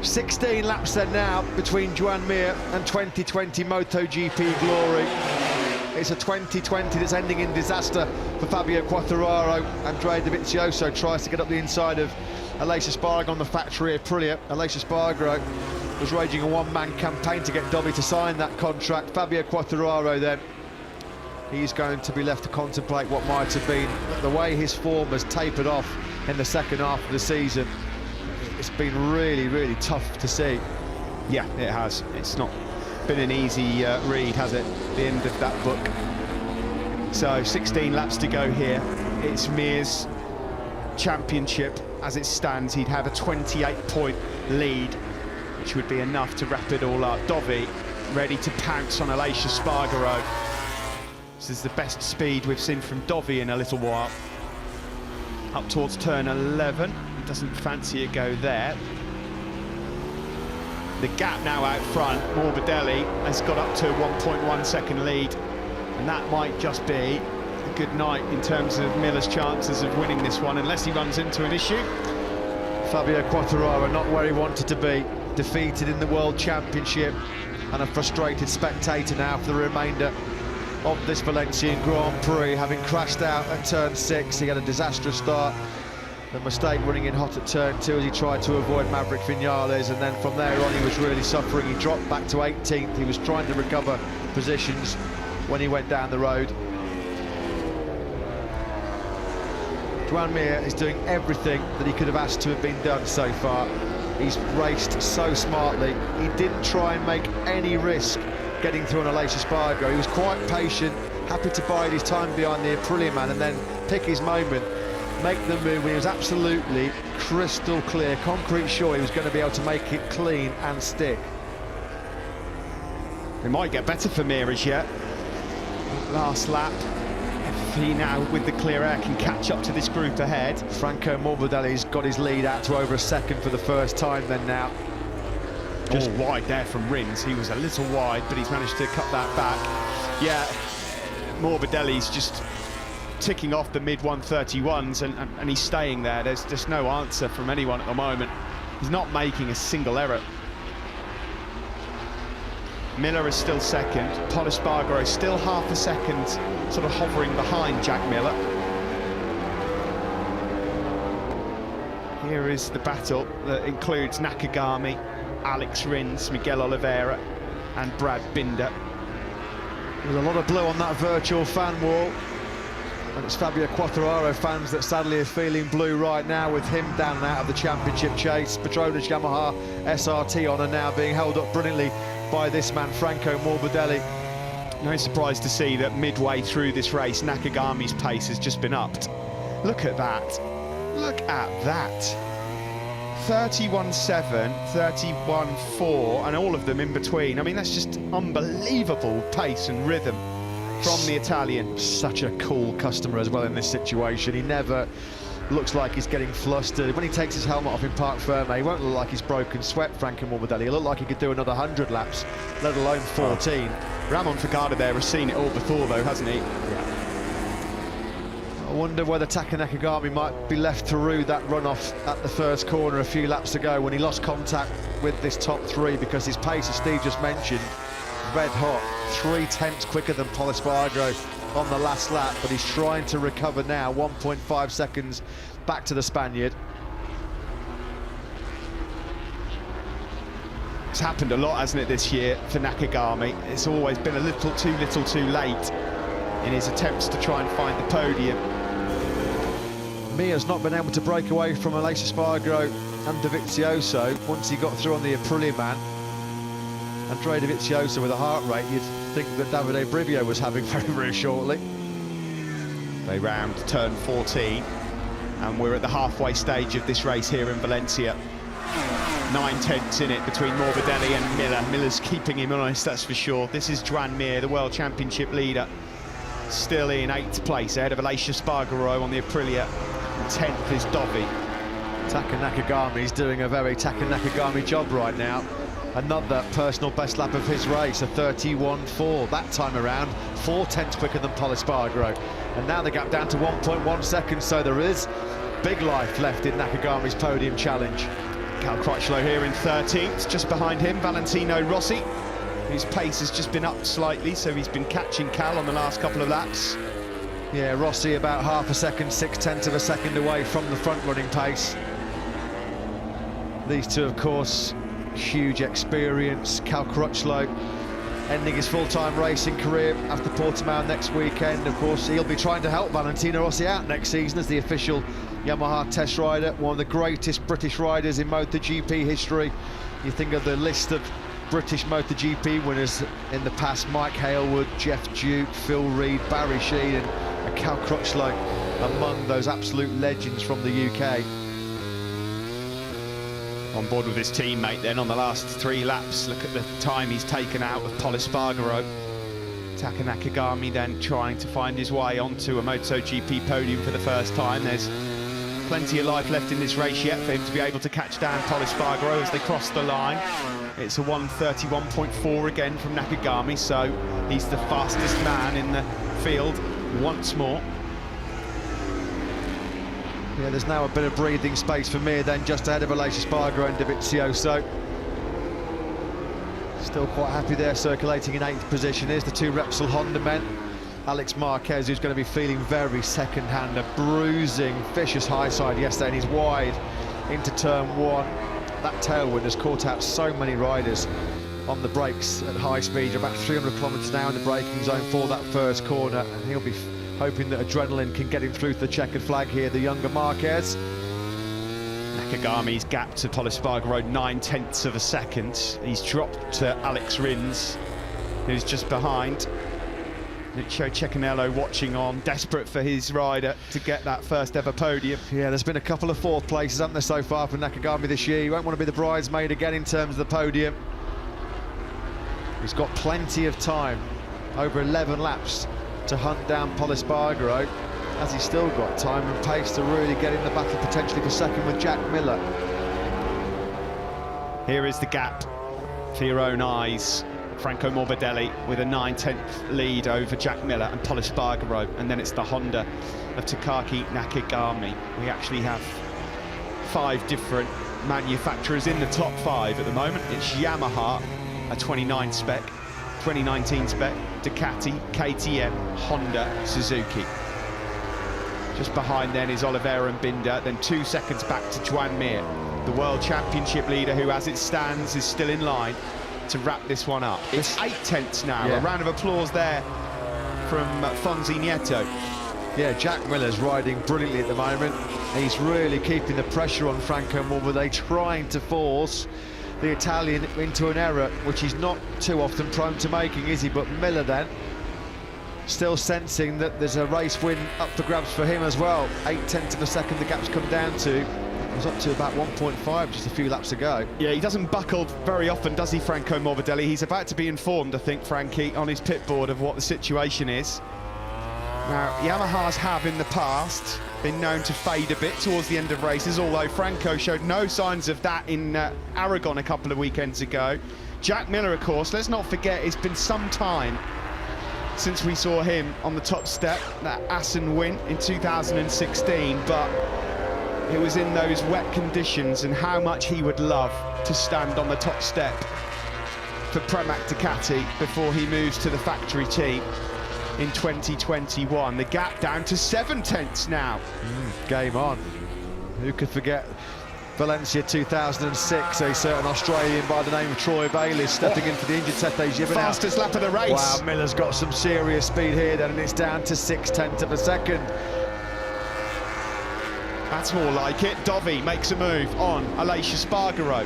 16 laps then now between Joan Mir and 2020 MotoGP glory. It's a 2020 that's ending in disaster for Fabio Quartararo. Andrea Dovizioso tries to get up the inside of Aleix Espargaro on the factory at Aprilia. Aleix Espargaro was raging a one-man campaign to get Dobby to sign that contract. Fabio Quartararo then, he's going to be left to contemplate what might have been. The way his form has tapered off in the second half of the season, it's been really, really tough to see. Yeah, it has. It's not been an easy read, has it? The end of that book. So 16 laps to go here. It's Mir's championship as it stands. He'd have a 28-point lead, which would be enough to wrap it all up. Dovi ready to pounce on Aleix Espargaro. This is the best speed we've seen from Dovi in a little while. Up towards turn 11. He doesn't fancy a go there. The gap now out front, Morbidelli has got up to a 1.1 second lead, and that might just be a good night in terms of Miller's chances of winning this one, unless he runs into an issue. Fabio Quartararo not where he wanted to be, defeated in the World Championship, and a frustrated spectator now for the remainder of this Valencian Grand Prix, having crashed out at turn 6. He had a disastrous start The mistake running in hot at turn 2 as he tried to avoid Maverick Vinales, and then from there on he was really suffering. He dropped back to 18th. He was trying to recover positions when he went down the road. Joan Mir is doing everything that he could have asked to have been done so far. He's raced so smartly. He didn't try and make any risk getting through on Aleix Espargaro. He was quite patient, happy to bide his time behind the Aprilia man and then pick his moment, make the move when he was absolutely crystal clear, concrete sure he was going to be able to make it clean and stick. It might get better for Mir as yet. Last lap. If he now, with the clear air, can catch up to this group ahead. Franco Morbidelli's got his lead out to over a second for the first time then now. Just wide there from Rins. He was a little wide, but he's managed to cut that back. Yeah, Morbidelli's just ticking off the mid-131s and he's staying there. There's just no answer from anyone at the moment. He's not making a single error. Miller is still second. Pol Espargaro is still half a second sort of hovering behind Jack Miller. Here is the battle that includes Nakagami, Alex Rins, Miguel Oliveira and Brad Binder. There's a lot of blue on that virtual fan wall, and it's Fabio Quartararo fans that sadly are feeling blue right now with him down and out of the championship chase. Petronas Yamaha SRT honour now being held up brilliantly by this man, Franco Morbidelli. No surprise to see that midway through this race, Nakagami's pace has just been upped. Look at that. Look at that. 31.7, 31.4, and all of them in between. I mean, that's just unbelievable pace and rhythm from the Italian. Such a cool customer as well in this situation. He never looks like he's getting flustered. When he takes his helmet off in Parc Ferme, he won't look like he's broken sweat, Franco Morbidelli. He'll look like he could do another 100 laps, let alone 14. Ramon Fagada there has seen it all before, though, hasn't he? Yeah. I wonder whether Taka Nakagami might be left to rue that runoff at the first corner a few laps ago when he lost contact with this top three, because his pace, as Steve just mentioned, red hot, 3/10 quicker than Pol Espargaro on the last lap, but he's trying to recover now, 1.5 seconds back to the Spaniard. It's happened a lot, hasn't it, this year for Nakagami? It's always been a little too late in his attempts to try and find the podium. Mir's not been able to break away from Aleix Espargaro and Dovizioso once he got through on the Aprilia man. Andrea Dovizioso with a heart rate you'd think that Davide Brivio was having very, very shortly. They round turn 14, and we're at the halfway stage of this race here in Valencia. 9/10 in it between Morbidelli and Miller. Miller's keeping him honest, that's for sure. This is Joan Mir, the World Championship leader, still in 8th place, ahead of Aleix Espargaro on the Aprilia. And 10th is Dovi. Taka Nakagami's doing a very Taka Nakagami job right now. Another personal best lap of his race, a 31.4 that time around, 4/10 quicker than Pol Espargaro. And now the gap down to 1.1 seconds, so there is big life left in Nakagami's podium challenge. Cal Crutchlow here in 13th, just behind him, Valentino Rossi, whose pace has just been up slightly, so he's been catching Cal on the last couple of laps. Yeah, Rossi about half a second, 6/10 of a second away from the front-running pace. These two, of course, huge experience. Cal Crutchlow ending his full-time racing career after Portimao next weekend. Of course, he'll be trying to help Valentino Rossi out next season as the official Yamaha test rider, one of the greatest British riders in MotoGP history. You think of the list of British MotoGP winners in the past: Mike Hailwood, Jeff Duke, Phil Reed, Barry Sheed, and Cal Crutchlow among those absolute legends from the UK. On board with his teammate then on the last 3 laps. Look at the time he's taken out of Pol Espargaro. Taka Nakagami then trying to find his way onto a MotoGP podium for the first time. There's plenty of life left in this race yet for him to be able to catch down Pol Espargaro as they cross the line. It's a 1:31.4 again from Nakagami, so he's the fastest man in the field once more. Yeah, there's now a bit of breathing space for Mir then, just ahead of Aleix Espargaro and Dovizioso. Still quite happy there, circulating in 8th position. Here's the two Repsol Honda men. Alex Marquez, who's going to be feeling very second-hand, a bruising, vicious high side yesterday, and he's wide into turn one. That tailwind has caught out so many riders on the brakes at high speed. You're about 300 kilometres an hour in the braking zone for that first corner, and he'll be hoping that adrenaline can get him through to the checkered flag here, the younger Marquez. Nakagami's gap to Pol Espargaro 9/10 of a second. He's dropped to Alex Rins, who's just behind. Lucio Cecchinello watching on, desperate for his rider to get that first ever podium. Yeah, there's been a couple of fourth places, haven't there, so far for Nakagami this year. He won't want to be the bridesmaid again in terms of the podium. He's got plenty of time, over 11 laps, to hunt down Pol Espargaro, as he's still got time and pace to really get in the battle potentially for second with Jack Miller. Here is the gap for your own eyes. Franco Morbidelli with a 9/10 lead over Jack Miller and Pol Espargaro, and then it's the Honda of Takaki Nakagami. We actually have 5 different manufacturers in the top 5 at the moment. It's Yamaha, a 2019 spec, Ducati, KTM, Honda, Suzuki. Just behind then is Oliveira and Binder, then 2 seconds back to Joan Mir, the World Championship leader, who as it stands is still in line to wrap this one up. It's 8/10 now. Yeah. A round of applause there from Fonzi Nieto. Yeah, Jack Miller's riding brilliantly at the moment. He's really keeping the pressure on Franco Morbidelli, trying to force the Italian into an error, which he's not too often prone to making, is he? But Miller then, still sensing that there's a race win up for grabs for him as well. 8/10 of a second the gap's come down to. It was up to about 1.5 just a few laps ago. Yeah, he doesn't buckle very often, does he, Franco Morbidelli? He's about to be informed, I think, Frankie, on his pit board of what the situation is. Now, Yamahas have in the past been known to fade a bit towards the end of races, although Franco showed no signs of that in Aragon a couple of weekends ago. Jack Miller, of course, let's not forget, it's been some time since we saw him on the top step, that Assen win in 2016, but it was in those wet conditions, and how much he would love to stand on the top step for Pramac Ducati before he moves to the factory team in 2021. The gap down to 7/10 now. Game on. Who could forget Valencia 2006, a certain Australian by the name of Troy Bayliss stepping in for the injured Tete Gibson. Fastest lap of the race. Wow, Miller's got some serious speed here then, and it's down to 6/10 of a second. That's more like it. Dovi makes a move on Aleix Espargaro.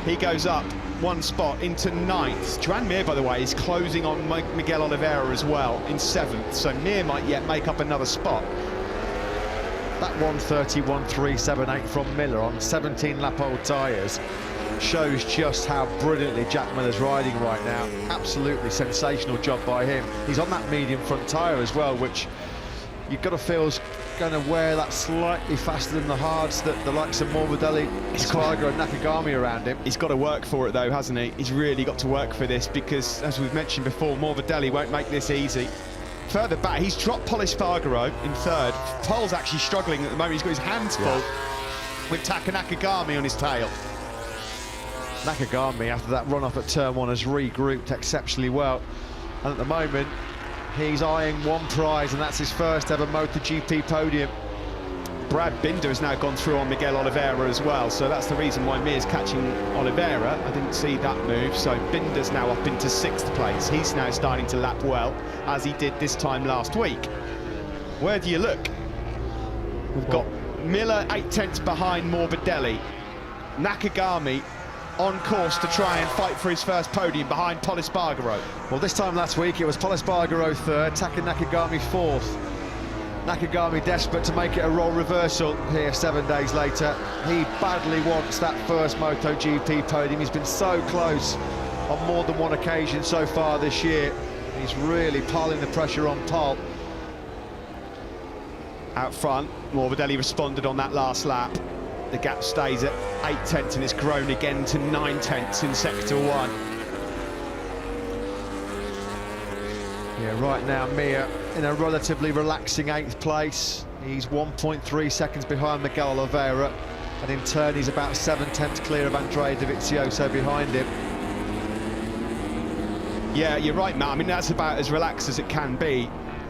He goes up 1 spot into 9th. Joan Mir, by the way, is closing on Miguel Oliveira as well in 7th, so Mir might yet make up another spot. That 1:31.378 from Miller on 17-lap-old tyres shows just how brilliantly Jack Miller's riding right now. Absolutely sensational job by him. He's on that medium front tyre as well, which you've got to feel is going to wear that slightly faster than the hards that the likes of Morbidelli, Espargaro and Nakagami around him. He's got to work for it though, hasn't he? He's really got to work for this, because as we've mentioned before, Morbidelli won't make this easy. Further back, he's dropped Pol Espargaro in 3rd. Pol's actually struggling at the moment. He's got his hands full with Taka Nakagami on his tail. Nakagami, after that run-off at turn 1, has regrouped exceptionally well, and at the moment he's eyeing one prize, and that's his first ever MotoGP podium. Brad Binder has now gone through on Miguel Oliveira as well, so that's the reason why Mir's catching Oliveira. I didn't see that move, so Binder's now up into 6th place. He's now starting to lap well, as he did this time last week. Where do you look? We've got Miller 8/10 behind Morbidelli. Nakagami on course to try and fight for his first podium behind Pol Espargaro. Well, this time last week it was Pol Espargaro 3rd, Taka Nakagami 4th. Nakagami desperate to make it a role reversal here 7 days later. He badly wants that first MotoGP podium. He's been so close on more than one occasion so far this year. He's really piling the pressure on Pol. Out front, Morbidelli responded on that last lap. The gap stays at 8/10 and it's grown again to 9/10 in Sector 1. Yeah, right now Mir in a relatively relaxing 8th place. He's 1.3 seconds behind Miguel Oliveira, and in turn he's about 7/10 clear of Andrea Dovizioso behind him. Yeah, you're right, Matt. I mean, that's about as relaxed as it can be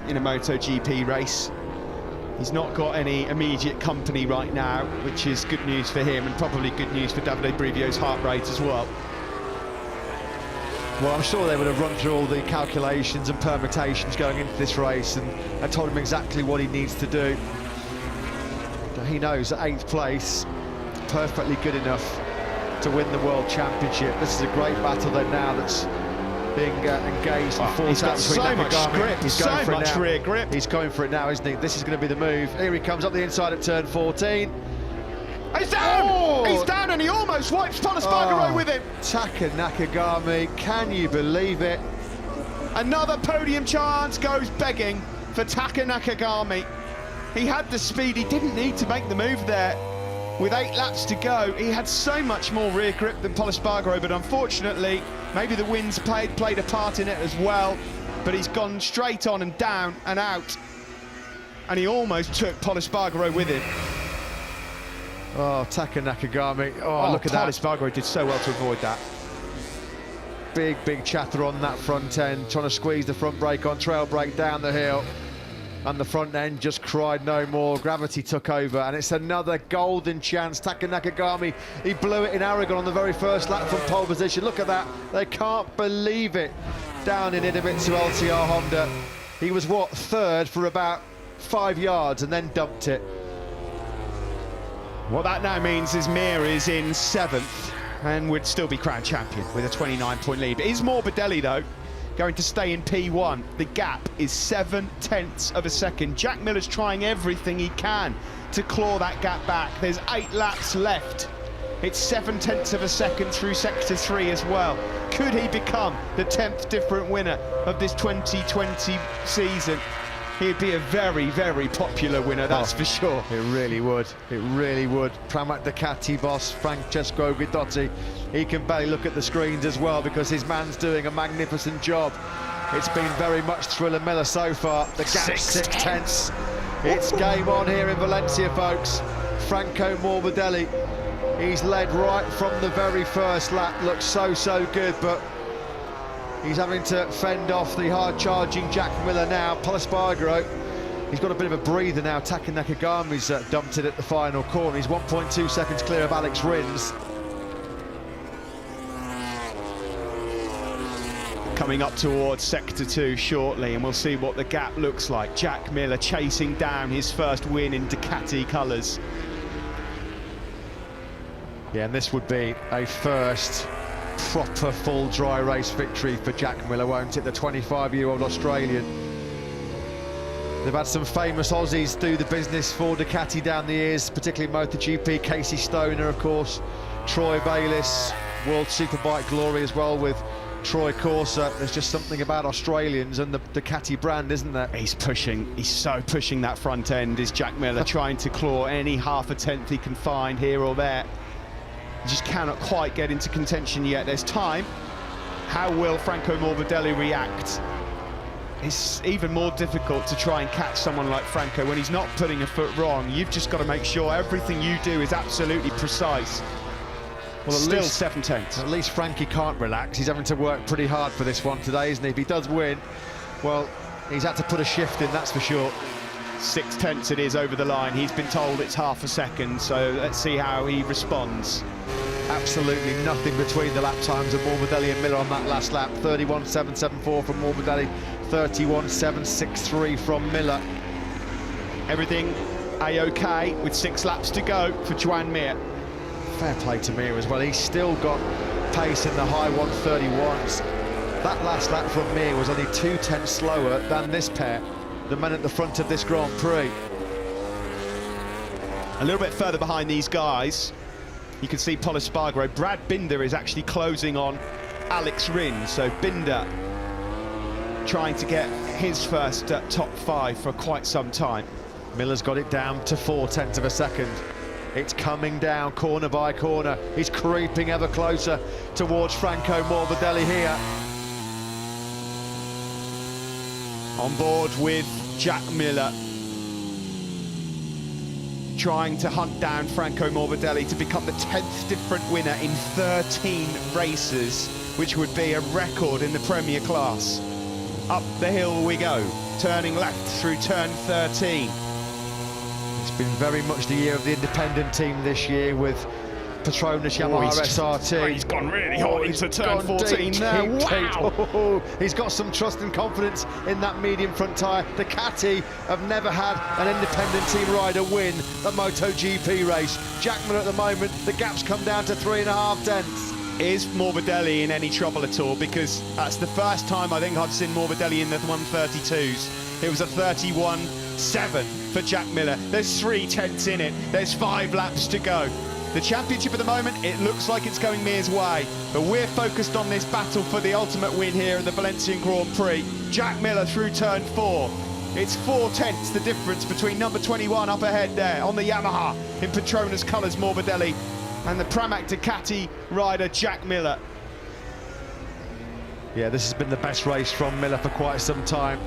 in a MotoGP race. He's not got any immediate company right now, which is good news for him and probably good news for Davide Brivio's heart rate as well. Well, I'm sure they would have run through all the calculations and permutations going into this race and told him exactly what he needs to do. But he knows that 8th place, perfectly good enough to win the World Championship. This is a great battle then now that's being engaged. He's got so much grip, He's going so for it much now. rear grip. He's going for it now, isn't he? This is going to be the move. Here he comes up the inside at turn 14. He's down! Oh! He's down and he almost wipes Pol Espargaro with him. Taka Nakagami, can you believe it? Another podium chance goes begging for Taka Nakagami. He had the speed, he didn't need to make the move there. With 8 laps to go, he had so much more rear grip than Pol Espargaro, but unfortunately, maybe the wind's played a part in it as well, but he's gone straight on and down and out, and he almost took Pol Espargaro with him. Oh, Taka Nakagami. Oh, look at Pol that. Espargaro did so well to avoid that. Big chatter on that front end, trying to squeeze the front brake on, trail brake down the hill. And the front end just cried no more. Gravity took over, and it's another golden chance. Taka Nakagami, he blew it in Aragon on the very first lap from pole position. Look at that. They can't believe it. Down in Idemitsu LTR Honda. He was, what, 3rd for about 5 yards and then dumped it. What that now means is Mir is in 7th and would still be crowned champion with a 29-point lead. Is Morbidelli, though, going to stay in P1? The gap is 7/10 of a second. Jack Miller's trying everything he can to claw that gap back. There's 8 laps left. It's 7/10 of a second through Sector 3 as well. Could he become the 10th different winner of this 2020 season? He'd be a very, very popular winner, that's for sure. It really would. It really would. Pramac Ducati boss Francesco Guidotti, he can barely look at the screens as well because his man's doing a magnificent job. It's been very much Thriller Miller so far. The gap 6/10. It's game on here in Valencia, folks. Franco Morbidelli, he's led right from the very first lap. Looks so good, but he's having to fend off the hard-charging Jack Miller now. Pol Espargaro, he's got a bit of a breather now. Taka Nakagami's dumped it at the final corner. He's 1.2 seconds clear of Alex Rins. Coming up towards Sector 2 shortly, and we'll see what the gap looks like. Jack Miller chasing down his first win in Ducati colours. Yeah, and this would be a first proper full dry race victory for Jack Miller, won't it? The 25-year-old Australian. They've had some famous Aussies do the business for Ducati down the years, particularly MotoGP. Casey Stoner, of course, Troy Bayliss, World Superbike glory as well with Troy Corsa. There's just something about Australians and the Ducati brand, isn't there? He's so pushing that front end, is Jack Miller, trying to claw any half a tenth he can find here or there. He just cannot quite get into contention yet. There's time. How will Franco Morbidelli react? It's even more difficult to try and catch someone like Franco when he's not putting a foot wrong. You've just got to make sure everything you do is absolutely precise. Well, still 7/10. At least Frankie can't relax. He's having to work pretty hard for this one today, isn't he? If he does win, well, he's had to put a shift in, that's for sure. 6/10 it is over the line. He's been told it's half a second, so let's see how he responds. Absolutely nothing between the lap times of Morbidelli and Miller on that last lap. 31.774 from Morbidelli, 31.763 from Miller. Everything a-okay with 6 laps to go for Joan Mir. Fair play to Mir as well. He's still got pace in the high 131s. That last lap from Mir was only 2/10 slower than this pair, the men at the front of this Grand Prix. A little bit further behind these guys, you can see Pol Espargaro. Brad Binder is actually closing on Alex Rins, so Binder trying to get his first top 5 for quite some time. Miller's got it down to 0.4 of a second. It's coming down corner by corner. He's creeping ever closer towards Franco Morbidelli here. On board with Jack Miller, trying to hunt down Franco Morbidelli to become the 10th different winner in 13 races which would be a record in the Premier class. Up the hill we go, turning left through turn 13. It's been very much the year of the independent team this year with Petronas Yamaha SRT. He's gone really hot into turn 14 there. Wow! Oh, he's got some trust and confidence in that medium front tyre. The Ducati have never had an independent team rider win a MotoGP race. Jack Miller at the moment, the gap's come down to 3.5 tenths. Is Morbidelli in any trouble at all? Because that's the first time I think I've seen Morbidelli in the 132s. It was a 31.7 for Jack Miller. There's 3 tenths in it. There's 5 laps to go. The championship at the moment, it looks like it's going Mir's way, but we're focused on this battle for the ultimate win here at the Valencian Grand Prix. Jack Miller through turn 4. It's 4 tenths the difference between number 21 up ahead there on the Yamaha in Petronas colours, Morbidelli, and the Pramac Ducati rider Jack Miller. Yeah, this has been the best race from Miller for quite some time.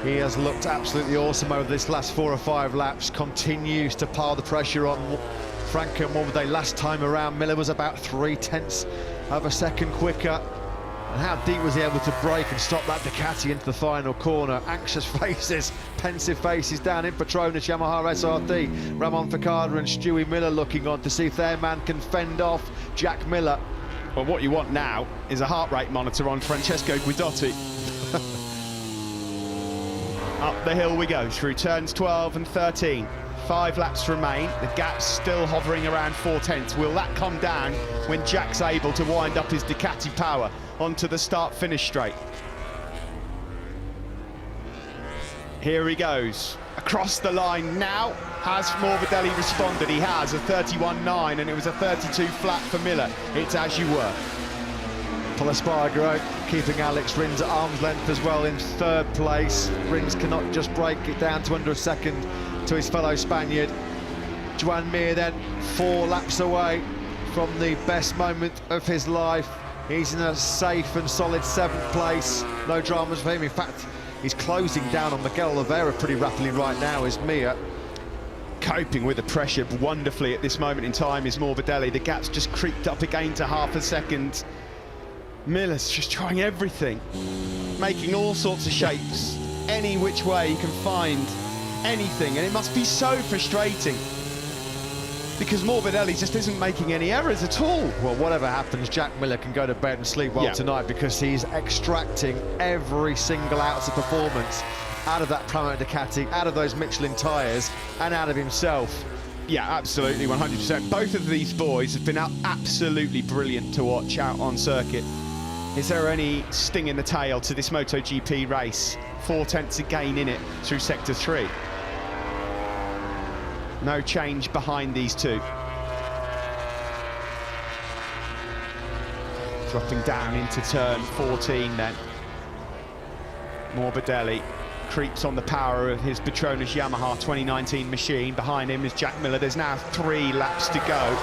He has looked absolutely awesome over this last 4 or 5 laps, continues to pile the pressure on Franco Morbidelli. Last time around, Miller was about 3 tenths of a second quicker. And how deep was he able to brake and stop that Ducati into the final corner? Anxious faces, pensive faces down in Petronas Yamaha SRT. Ramon Ficada and Stewie Miller looking on to see if their man can fend off Jack Miller. Well, what you want now is a heart rate monitor on Francesco Guidotti. Up the hill we go through turns 12 and 13. 5 laps remain, the gap's still hovering around 4 tenths. Will that come down when Jack's able to wind up his Ducati power onto the start-finish straight? Here he goes, across the line now. Has Morbidelli responded? He has, a 31.9, and it was a 32 flat for Miller. It's as you were. Paul Espargaro keeping Alex Rins at arm's length as well in 3rd place. Rins cannot just break it down to under a second to his fellow Spaniard. Joan Mir then 4 laps away from the best moment of his life. He's in a safe and solid 7th place. No dramas for him. In fact, he's closing down on Miguel Oliveira pretty rapidly right now, is Mir. Coping with the pressure wonderfully at this moment in time is Morbidelli. The gap's just creeped up again to half a second. Miller's just trying everything, making all sorts of shapes, any which way he can find anything, and it must be so frustrating because Morbidelli just isn't making any errors at all. Well, whatever happens, Jack Miller can go to bed and sleep well tonight, because he's extracting every single ounce of performance out of that Pramac Ducati, out of those Michelin tyres, and out of himself. Yeah, absolutely, 100%. Both of these boys have been absolutely brilliant to watch out on circuit. Is there any sting in the tail to this MotoGP race? 4 tenths again in it through sector 3. No change behind these two. Dropping down into turn 14 then. Morbidelli creeps on the power of his Petronas Yamaha 2019 machine. Behind him is Jack Miller. There's now 3 laps to go.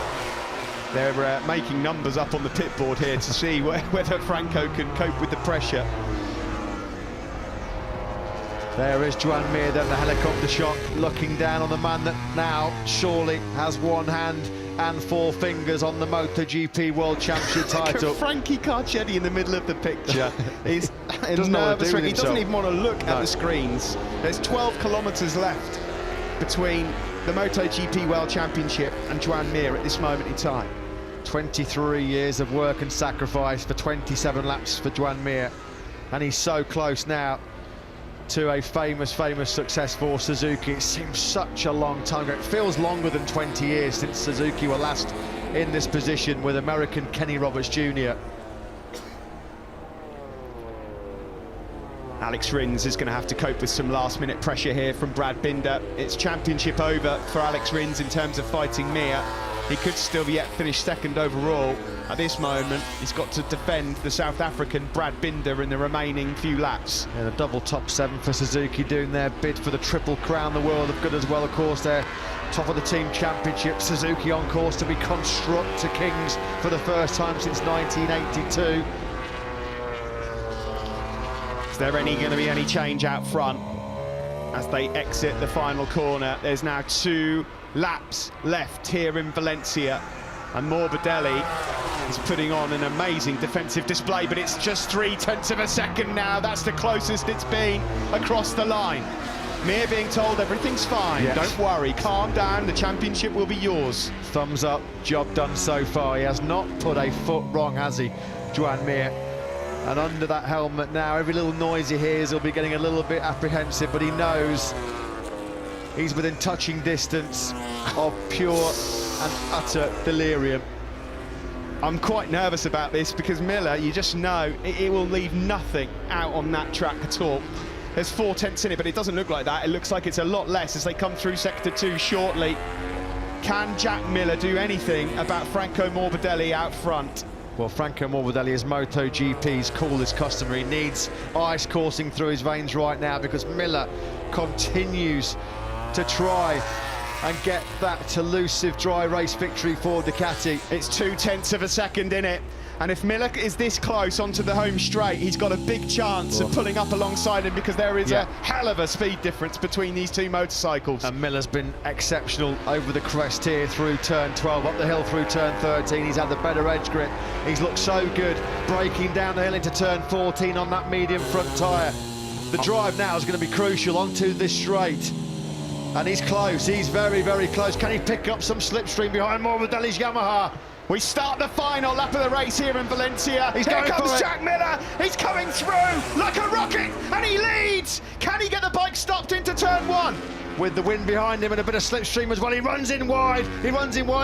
They're making numbers up on the pit board here to see whether Franco can cope with the pressure. There is Joan Mir, then the helicopter shot, looking down on the man that now surely has 1 hand and 4 fingers on the MotoGP World Championship title. Frankie Carcetti in the middle of the picture. He's nervous. He doesn't even want to look at the screens. There's 12 kilometres left between the MotoGP World Championship and Joan Mir at this moment in time. 23 years of work and sacrifice for 27 laps for Joan Mir, and he's so close now to a famous success for Suzuki. It seems such a long time ago. It feels longer than 20 years since Suzuki were last in this position with American Kenny Roberts Jr. Alex Rins is going to have to cope with some last-minute pressure here from Brad Binder. It's championship over for Alex Rins in terms of fighting Mir. He could still yet finish 2nd overall. At this moment, he's got to defend the South African Brad Binder in the remaining few laps. Yeah, the double top 7 for Suzuki doing their bid for the triple crown, the world of good as well. Of course, they're top of the team championship. Suzuki on course to be Constructor Kings for the first time since 1982. Is there going to be any change out front as they exit the final corner? There's now 2 laps left here in Valencia. And Morbidelli is putting on an amazing defensive display, but it's just 0.3 of a second now. That's the closest it's been across the line. Mir being told everything's fine, yes. Don't worry, calm down, the championship will be yours. Thumbs up, job done so far. He has not put a foot wrong, has he, Joan Mir? And under that helmet now, every little noise he hears will be getting a little bit apprehensive, but he knows he's within touching distance of pure and utter delirium. I'm quite nervous about this because Miller, you just know, it will leave nothing out on that track at all. There's 0.4 in it, but it doesn't look like that. It looks like it's a lot less as they come through Sector 2 shortly. Can Jack Miller do anything about Franco Morbidelli out front? Well, Franco Morbidelli is MotoGP's coolest customer. He needs ice coursing through his veins right now because Miller continues to try and get that elusive dry race victory for Ducati. It's 0.2 of a second in it. And if Miller is this close onto the home straight, he's got a big chance of pulling up alongside him because there is a hell of a speed difference between these two motorcycles. And Miller's been exceptional over the crest here through turn 12, up the hill through turn 13. He's had the better edge grip. He's looked so good braking down the hill into turn 14 on that medium front tyre. The drive now is going to be crucial onto this straight. And he's close, he's very, very close. Can he pick up some slipstream behind Morbidelli's Yamaha? We start the final lap of the race here in Valencia. Here comes Jack Miller. He's coming through like a rocket, and he leads. Can he get the bike stopped into turn 1? With the wind behind him and a bit of slipstream as well, he runs in wide.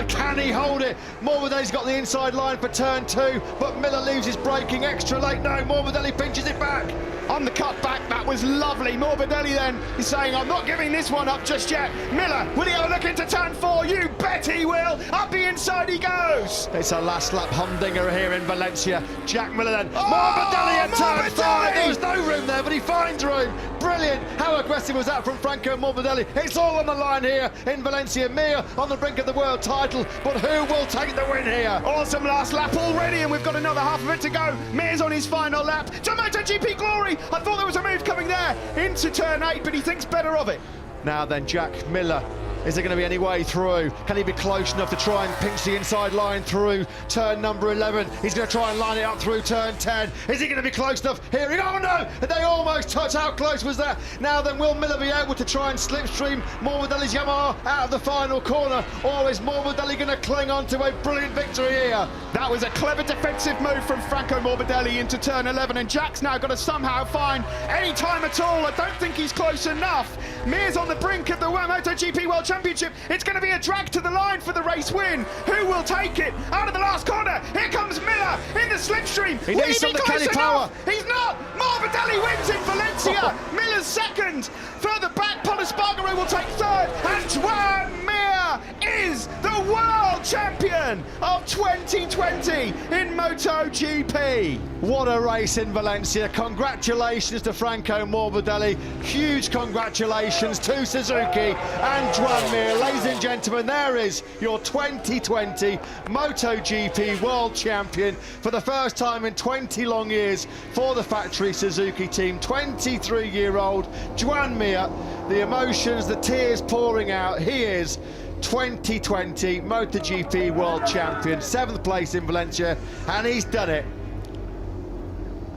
Can he hold it? Morbidelli's got the inside line for turn 2, but Miller leaves his braking extra late. No, Morbidelli pinches it back. On the cut back, that was lovely. Morbidelli then is saying, I'm not giving this one up just yet. Miller, will he have a look into turn 4? You bet he will. Up the inside he goes. It's a last lap humdinger here in Valencia. Jack Miller then. Morbidelli at turn 5. There was no room there, but he finds room. Brilliant. How aggressive was that from Franco Morbidelli? It's all on the line here in Valencia. Mir on the brink of the world title, but who will take the win here? Awesome last lap already, and we've got another half of it to go. Mir's on his final lap. To MotoGP glory. I thought there was a move coming there into turn 8, but he thinks better of it. Now then, Jack Miller. Is there going to be any way through? Can he be close enough to try and pinch the inside line through turn number 11? He's going to try and line it up through turn 10. Is he going to be close enough? Here, oh no! They almost touch. How close was that? Now then, will Miller be able to try and slipstream Morbidelli's Yamaha out of the final corner? Or is Morbidelli going to cling on to a brilliant victory here? That was a clever defensive move from Franco Morbidelli into turn 11, and Jack's now got to somehow find any time at all. I don't think he's close enough. Mir's on the brink of the MotoGP World Championship. It's going to be a drag to the line for the race win. Who will take it? Out of the last corner, here comes Miller in the slipstream. He needs some Ducati power. He's not. Morbidelli wins in Valencia. Miller's second. Further back, Pol Espargaro will take third. And Joan Mir is the world champion of 2020 in MotoGP. What a race in Valencia. Congratulations to Franco Morbidelli. Huge congratulations to Suzuki and Joan Mir. Ladies and gentlemen, there is your 2020 MotoGP World Champion for the first time in 20 long years for the factory Suzuki team. 23-year-old Joan Mir. The emotions, the tears pouring out. He is 2020 MotoGP World Champion, 7th place in Valencia, and he's done it.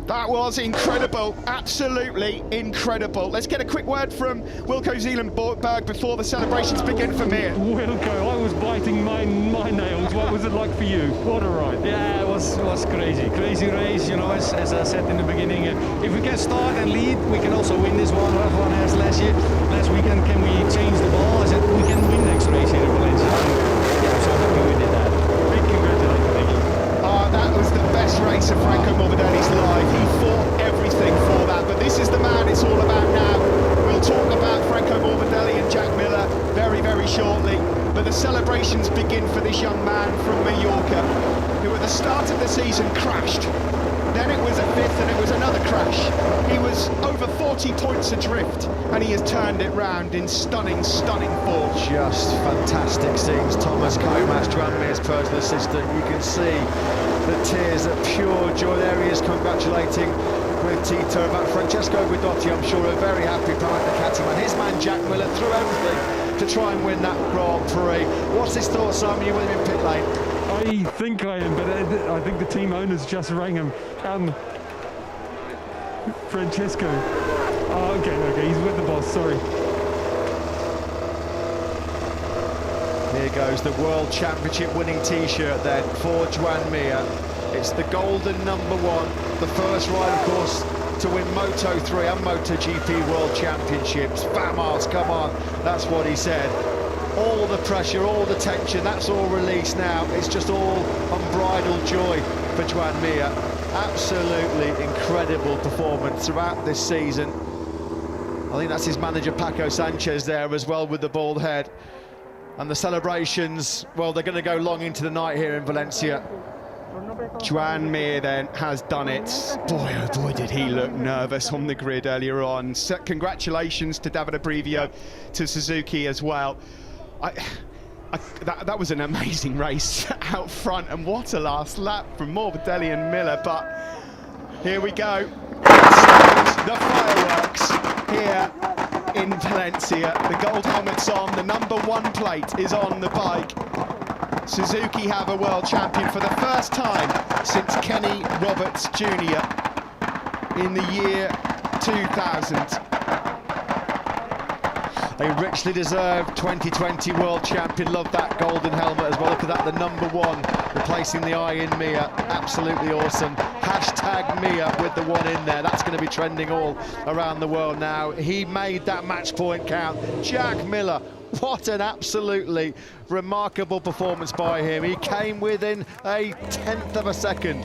That was incredible, absolutely incredible. Let's get a quick word from Wilco Zeelenberg before the celebrations begin for Mir. Wilco, I was biting my nails. What was it like for you? What a ride. Yeah, it was crazy race, you know, as I said in the beginning. If we can start and lead, we can also win this one. Everyone has last weekend, can we change the ball? I said, we can win next race here in Valencia. Yeah, I'm so happy we did that. Big congratulations, thank you. That was the best race of Franco Morbidelli's life. He fought everything for that, but this is the man it's all about now. We'll talk about Franco Morbidelli and Jack Miller very, very shortly, but the celebrations begin for this young man from Mallorca, who at the start of the season crashed. Then it was a fifth and it was another crash. He was over 40 points adrift, and he has turned it round in stunning, stunning form. Just fantastic scenes. Thomas Comas, Joan Mir's personal assistant. You can see the tears of pure joy. There he is congratulating with Tito about Francesco Guidotti. I'm sure are very happy Pramac Ducati man. His man Jack Miller threw everything to try and win that Grand Prix. What's his thoughts, Simon? You with him in pit lane? I think I am, but I think the team owners just rang him. Francesco. Oh, okay, he's with the boss, sorry. Here goes the World Championship winning T-shirt then for Joan Mir. It's the golden number 1, the first rider, of course, to win Moto3 and MotoGP World Championships. Vamos, come on, that's what he said. All the pressure, all the tension, that's all released now. It's just all unbridled joy for Joan Mir. Absolutely incredible performance throughout this season. I think that's his manager Paco Sanchez there as well with the bald head. And the celebrations, well, they're going to go long into the night here in Valencia. Joan Mir then has done it. Boy, oh boy, did he look nervous on the grid earlier on. So congratulations to Davide Brivio, to Suzuki as well. That was an amazing race out front, and what a last lap from Morbidelli and Miller. But here we go. The fireworks here in Valencia. The gold helmet's on, the number 1 plate is on the bike. Suzuki have a world champion for the first time since Kenny Roberts Jr. in the year 2000. A richly deserved 2020 world champion. Love that golden helmet as well. Look at that, the number 1 replacing the I in Mir. Absolutely awesome. Hashtag Mir with the 1 in there. That's going to be trending all around the world now. He made that match point count. Jack Miller, what an absolutely remarkable performance by him. He came within a 1/10 of a second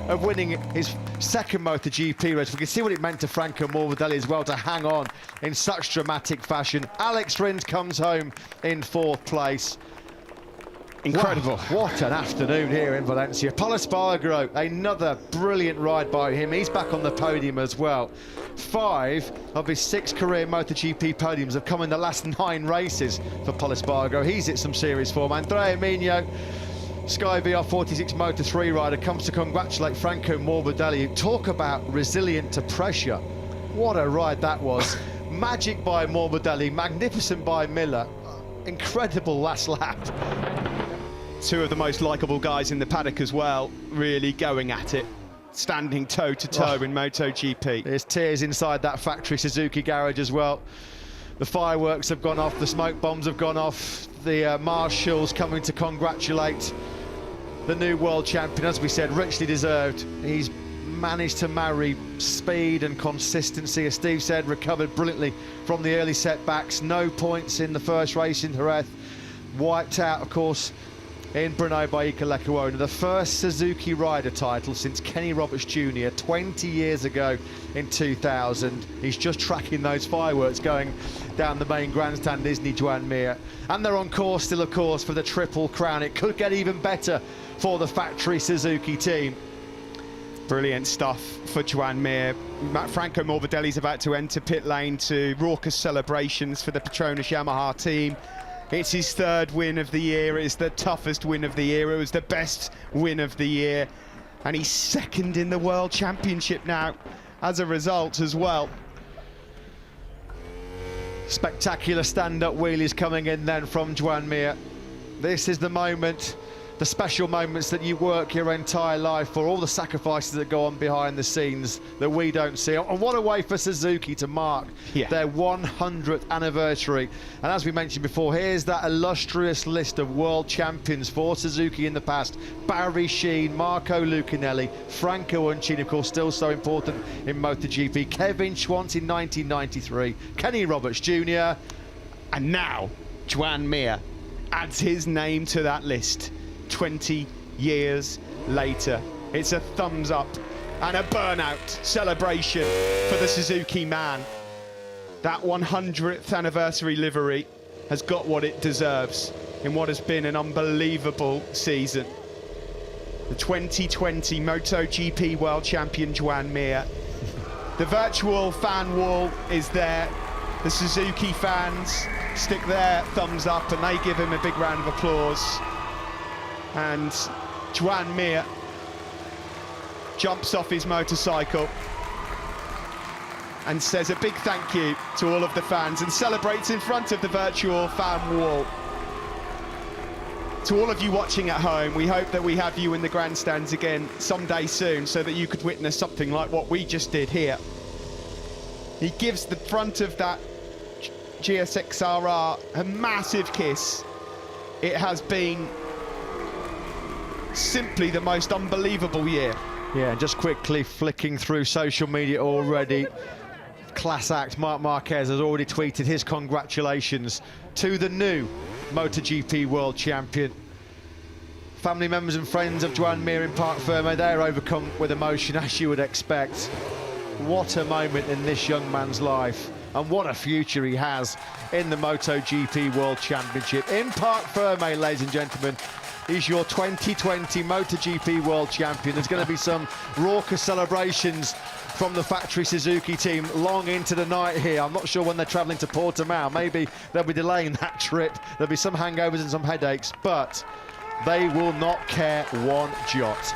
of winning his second MotoGP race. We can see what it meant to Franco Morbidelli as well to hang on in such dramatic fashion. Alex Rins comes home in 4th place. Incredible. Wow, what an afternoon here in Valencia. Pol Espargaro, another brilliant ride by him. He's back on the podium as well. 5 of his 6 career MotoGP podiums have come in the last 9 races for Pol Espargaro. He's hit some serious form. Andrea Migno, Sky VR46 Moto3 rider, comes to congratulate Franco Morbidelli. Talk about resilient to pressure. What a ride that was. Magic by Morbidelli, magnificent by Miller. Incredible last lap. 2 of the most likeable guys in the paddock as well, really going at it, standing toe-to-toe in MotoGP. There's tears inside that factory Suzuki garage as well. The fireworks have gone off, the smoke bombs have gone off, the marshals coming to congratulate the new world champion. As we said, richly deserved. He's managed to marry speed and consistency. As Steve said, recovered brilliantly from the early setbacks. No points in the first race in Jerez. Wiped out, of course, in Brno by Iker Lecuona. The first Suzuki rider title since Kenny Roberts Jr. 20 years ago in 2000. He's just tracking those fireworks going down the main grandstand, isn't he, Joan Mir? And they're on course still, of course, for the Triple Crown. It could get even better for the factory Suzuki team. Brilliant stuff for Joan Mir. Franco Morbidelli's about to enter pit lane to raucous celebrations for the Petronas Yamaha team. It's his 3rd win of the year. It's the toughest win of the year. It was the best win of the year. And he's 2nd in the World Championship now as a result as well. Spectacular stand-up wheelies coming in then from Joan Mir. This is the moment, the special moments that you work your entire life for, all the sacrifices that go on behind the scenes that we don't see. And what a way for Suzuki to mark their 100th anniversary. And as we mentioned before, here's that illustrious list of world champions for Suzuki in the past. Barry Sheene, Marco Lucinelli, Franco Uncini, of course, still so important in MotoGP, Kevin Schwantz in 1993, Kenny Roberts Jr. And now Joan Mir adds his name to that list. 20 years later. It's a thumbs up and a burnout celebration for the Suzuki man. That 100th anniversary livery has got what it deserves in what has been an unbelievable season. The 2020 MotoGP World Champion Joan Mir. The virtual fan wall is there. The Suzuki fans stick their thumbs up and they give him a big round of applause. And Joan Mir jumps off his motorcycle and says a big thank you to all of the fans and celebrates in front of the virtual fan wall. To all of you watching at home, we hope that we have you in the grandstands again someday soon so that you could witness something like what we just did here. He gives the front of that GSX-RR a massive kiss. It has been simply the most unbelievable year. Yeah, and just quickly flicking through social media already, class act Marc Marquez has already tweeted his congratulations to the new MotoGP World Champion. Family members and friends of Joan Mir in Parc Ferme, they're overcome with emotion, as you would expect. What a moment in this young man's life, and what a future he has in the MotoGP World Championship. In Parc Ferme, ladies and gentlemen, he's your 2020 MotoGP World Champion. There's going to be some raucous celebrations from the factory Suzuki team long into the night here. I'm not sure when they're travelling to Portimao. Maybe they'll be delaying that trip. There'll be some hangovers and some headaches, but they will not care one jot.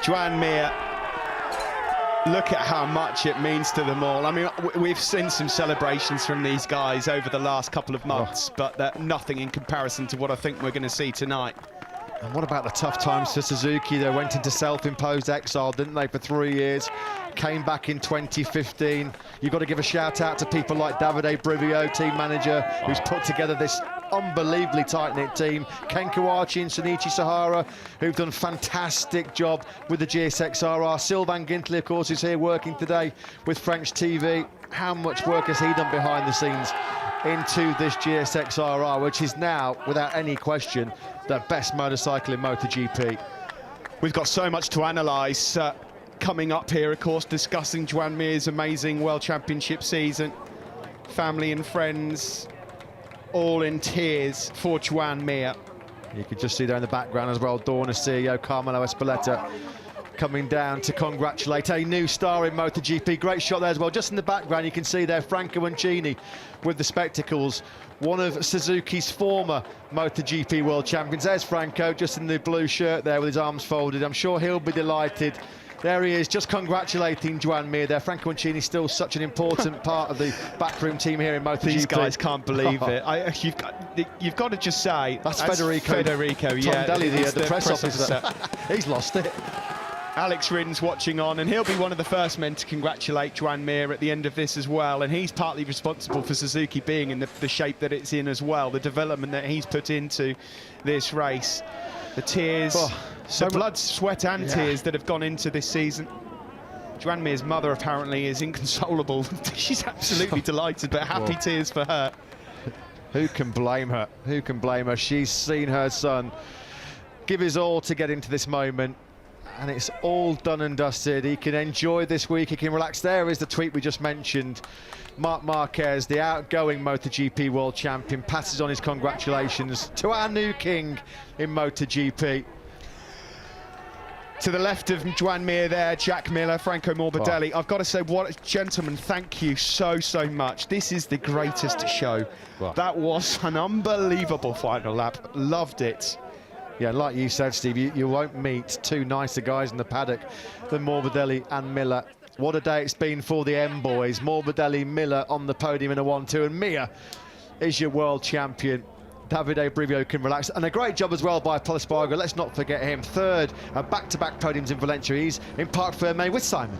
Joan Mir, look at how much it means to them all. I mean, we've seen some celebrations from these guys over the last couple of months, but they're nothing in comparison to what I think we're going to see tonight. And what about the tough times for Suzuki? They went into self-imposed exile, didn't they, for 3 years? Came back in 2015. You've got to give a shout out to people like Davide Brivio, team manager, who's put together this unbelievably tight-knit team. Ken Kawachi and Shinichi Sahara, who've done a fantastic job with the GSX-RR. Sylvain Gintley, of course, is here working today with French TV. How much work has he done behind the scenes into this GSX-RR, which is now, without any question, the best motorcycle in MotoGP. We've got so much to analyse coming up here, of course, discussing Joan Mir's amazing World Championship season. Family and friends all in tears for Joan Mir. You could just see there in the background as well, Dorna CEO Carmelo Espeleta coming down to congratulate a new star in MotoGP. Great shot there as well. Just in the background, you can see there Franco Mancini with the spectacles, one of Suzuki's former MotoGP World Champions. There's Franco, just in the blue shirt there with his arms folded. I'm sure he'll be delighted. There he is, just congratulating Joan Mir there. Franco Mancini still such an important part of the backroom team here in MotoGP. These guys can't believe it. You've got to just say... That's Federico. Yeah. Tondelli, the press officer. He's lost it. Alex Rins watching on, and he'll be one of the first men to congratulate Joan Mir at the end of this as well, and he's partly responsible for Suzuki being in the shape that it's in as well, the development that he's put into this race. The tears, the blood, sweat and tears that have gone into this season. Joan Mir's mother apparently is inconsolable. She's absolutely delighted, but happy tears for her. Who can blame her? Who can blame her? She's seen her son give his all to get into this moment, and it's all done and dusted. He can enjoy this week, he can relax. There is the tweet we just mentioned. Marc Marquez, the outgoing MotoGP World Champion, passes on his congratulations to our new king in MotoGP. To the left of Joan Mir there, Jack Miller, Franco Morbidelli. I've got to say, what gentlemen, thank you so much. This is the greatest show. That was an unbelievable final lap. Loved it. Yeah, like you said, Steve, you won't meet two nicer guys in the paddock than Morbidelli and Miller. What a day it's been for the M-boys. Morbidelli, Miller on the podium in a 1-2, and Mir is your world champion. Davide Brivio can relax, and a great job as well by Paul Espargaro. Let's not forget him. Third, back-to-back podiums in Valencia. He's in Parc Ferme with Simon.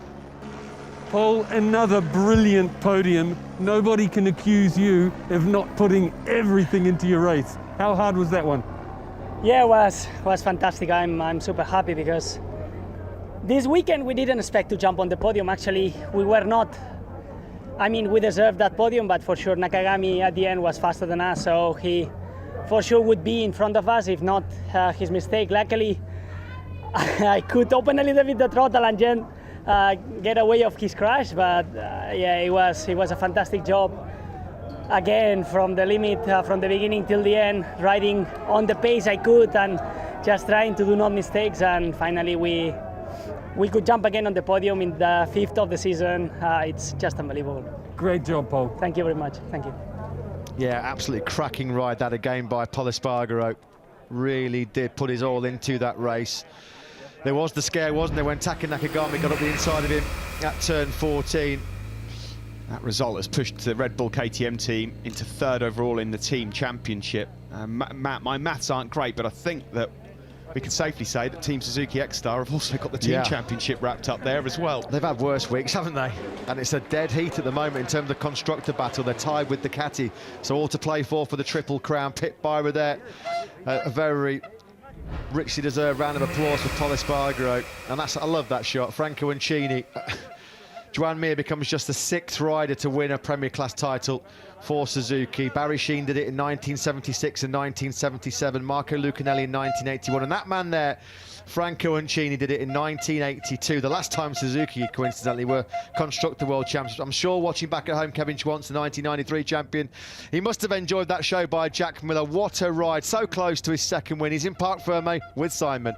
Paul, another brilliant podium. Nobody can accuse you of not putting everything into your race. How hard was that one? Yeah, it was fantastic. I'm super happy because this weekend we didn't expect to jump on the podium. Actually, we were not. I mean, we deserved that podium, but for sure Nakagami at the end was faster than us, so he for sure would be in front of us if not his mistake. Luckily, I could open a little bit the throttle and then get away of his crash, but yeah, it was a fantastic job. Again, from the limit, from the beginning till the end, riding on the pace I could and just trying to do no mistakes, and finally we could jump again on the podium in the 5th of the season. It's just unbelievable. Great job, Paul. Thank you very much. Thank you. Yeah, absolutely cracking ride that again by Paul Espargaro. Really did put his all into that race. There was the scare, wasn't there, when Taka Nakagami got up the inside of him at turn 14. That result has pushed the Red Bull KTM team into 3rd overall in the team championship. Matt, my maths aren't great, but I think that we can safely say that Team Suzuki X-Star have also got the team championship wrapped up there as well. They've had worse weeks, haven't they? And it's a dead heat at the moment in terms of the constructor battle. They're tied with Ducati, so all to play for the Triple Crown. Pit Byra there, a very richly deserved round of applause for Pol Espargaro. And I love that shot. Franco Uncini. Joan Mir becomes just the 6th rider to win a Premier Class title for Suzuki. Barry Sheene did it in 1976 and 1977. Marco Lucanelli in 1981. And that man there, Franco Uncini, did it in 1982. The last time Suzuki, coincidentally, were Constructor World Champions. I'm sure watching back at home, Kevin Schwantz, the 1993 champion, he must have enjoyed that show by Jack Miller. What a ride. So close to his 2nd win. He's in Parc Ferme with Simon.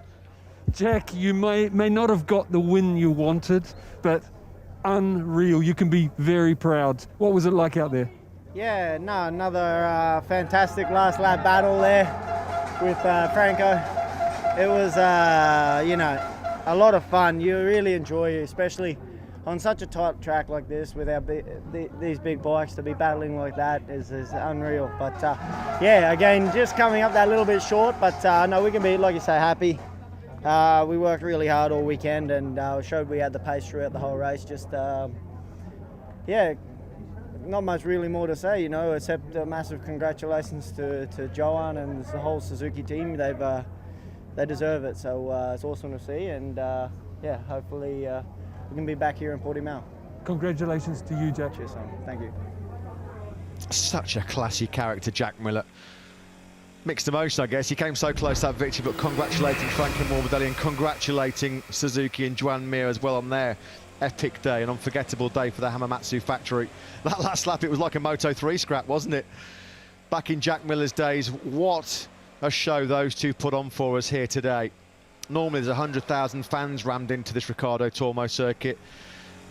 Jack, you may not have got the win you wanted, but unreal. You can be very proud. What was it like out there? Yeah, no, another fantastic last lap battle there with Franco. It was, you know, a lot of fun. You really enjoy it, especially on such a tight track like this with our these big bikes. To be battling like that is unreal. But yeah, again, just coming up that little bit short, but no, we can be, like you say, happy. We worked really hard all weekend and showed we had the pace throughout the whole race. Just, yeah, not much really more to say, you know, except massive congratulations to Joan and the whole Suzuki team. They deserve it, so it's awesome to see. And yeah, hopefully we can be back here in Portimao. Congratulations to you, Jack. Cheers, Simon. Thank you. Such a classy character, Jack Miller. Mixed emotion, I guess. He came so close to that victory, but congratulating Franco Morbidelli and congratulating Suzuki and Joan Mir as well on their epic day, an unforgettable day for the Hamamatsu factory. That last lap, it was like a Moto3 scrap, wasn't it? Back in Jack Miller's days, what a show those two put on for us here today. Normally there's 100,000 fans rammed into this Ricardo Tormo circuit.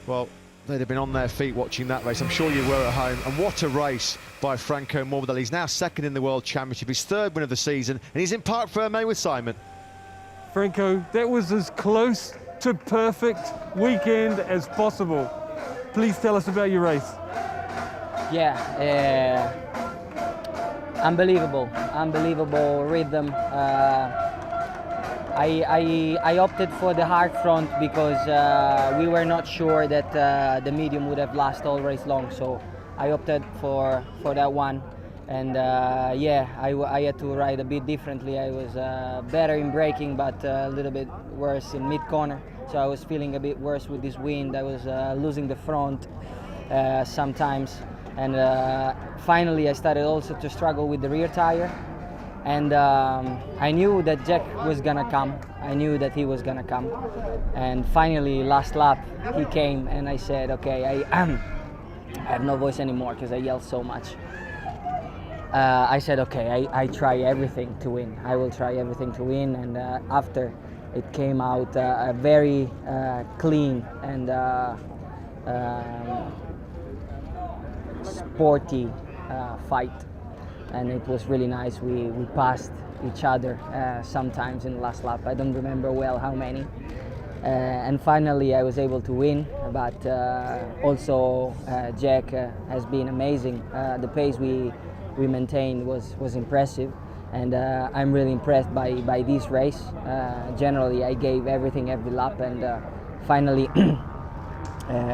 Well, they'd have been on their feet watching that race. I'm sure you were at home. And what a race by Franco Morbidelli. He's now 2nd in the World Championship, his 3rd win of the season, and he's in Parc Ferme with Simon. Franco, that was as close to perfect weekend as possible. Please tell us about your race. Yeah, unbelievable rhythm. I opted for the hard front because we were not sure that the medium would have lasted all race long, so I opted for that one. And yeah, I had to ride a bit differently. I was better in braking, but a little bit worse in mid-corner, so I was feeling a bit worse with this wind. I was losing the front sometimes, and finally I started also to struggle with the rear tire. And I knew that Jack was gonna come. I knew that he was gonna come. And finally, last lap, he came, and I said, okay, I have no voice anymore because I yelled so much. I said, okay, I try everything to win. I will try everything to win. And after, it came out a very clean and sporty fight. And it was really nice. We passed each other sometimes in the last lap. I don't remember well how many. And finally I was able to win, but also Jack has been amazing. The pace we maintained was impressive, and I'm really impressed by this race. Generally I gave everything every lap, and finally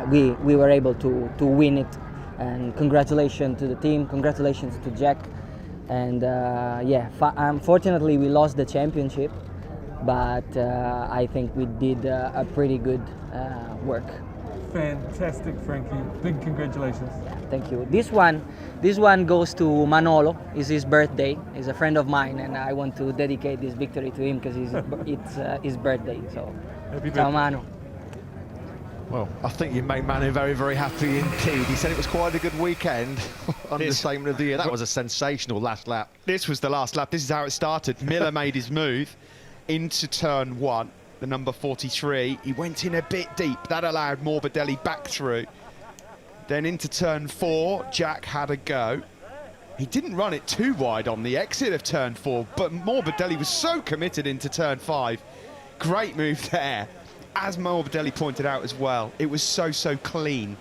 we were able to win it. And congratulations to the team, congratulations to Jack. And yeah, unfortunately we lost the championship, but I think we did a pretty good work. Fantastic, Frankie. Big congratulations. Yeah, thank you. This one goes to Manolo. It's his birthday. He's a friend of mine, and I want to dedicate this victory to him because it's his birthday. So, ciao Manu. Well, I think you made Manu very, very happy indeed. He said it was quite a good weekend. Understatement of the year. That was a sensational last lap. This was the last lap. This is how it started. Miller made his move into turn 1, the number 43. He went in a bit deep. That allowed Morbidelli back through. Then into turn 4, Jack had a go. He didn't run it too wide on the exit of turn 4, but Morbidelli was so committed into turn 5. Great move there. As Morbidelli pointed out as well, it was so clean.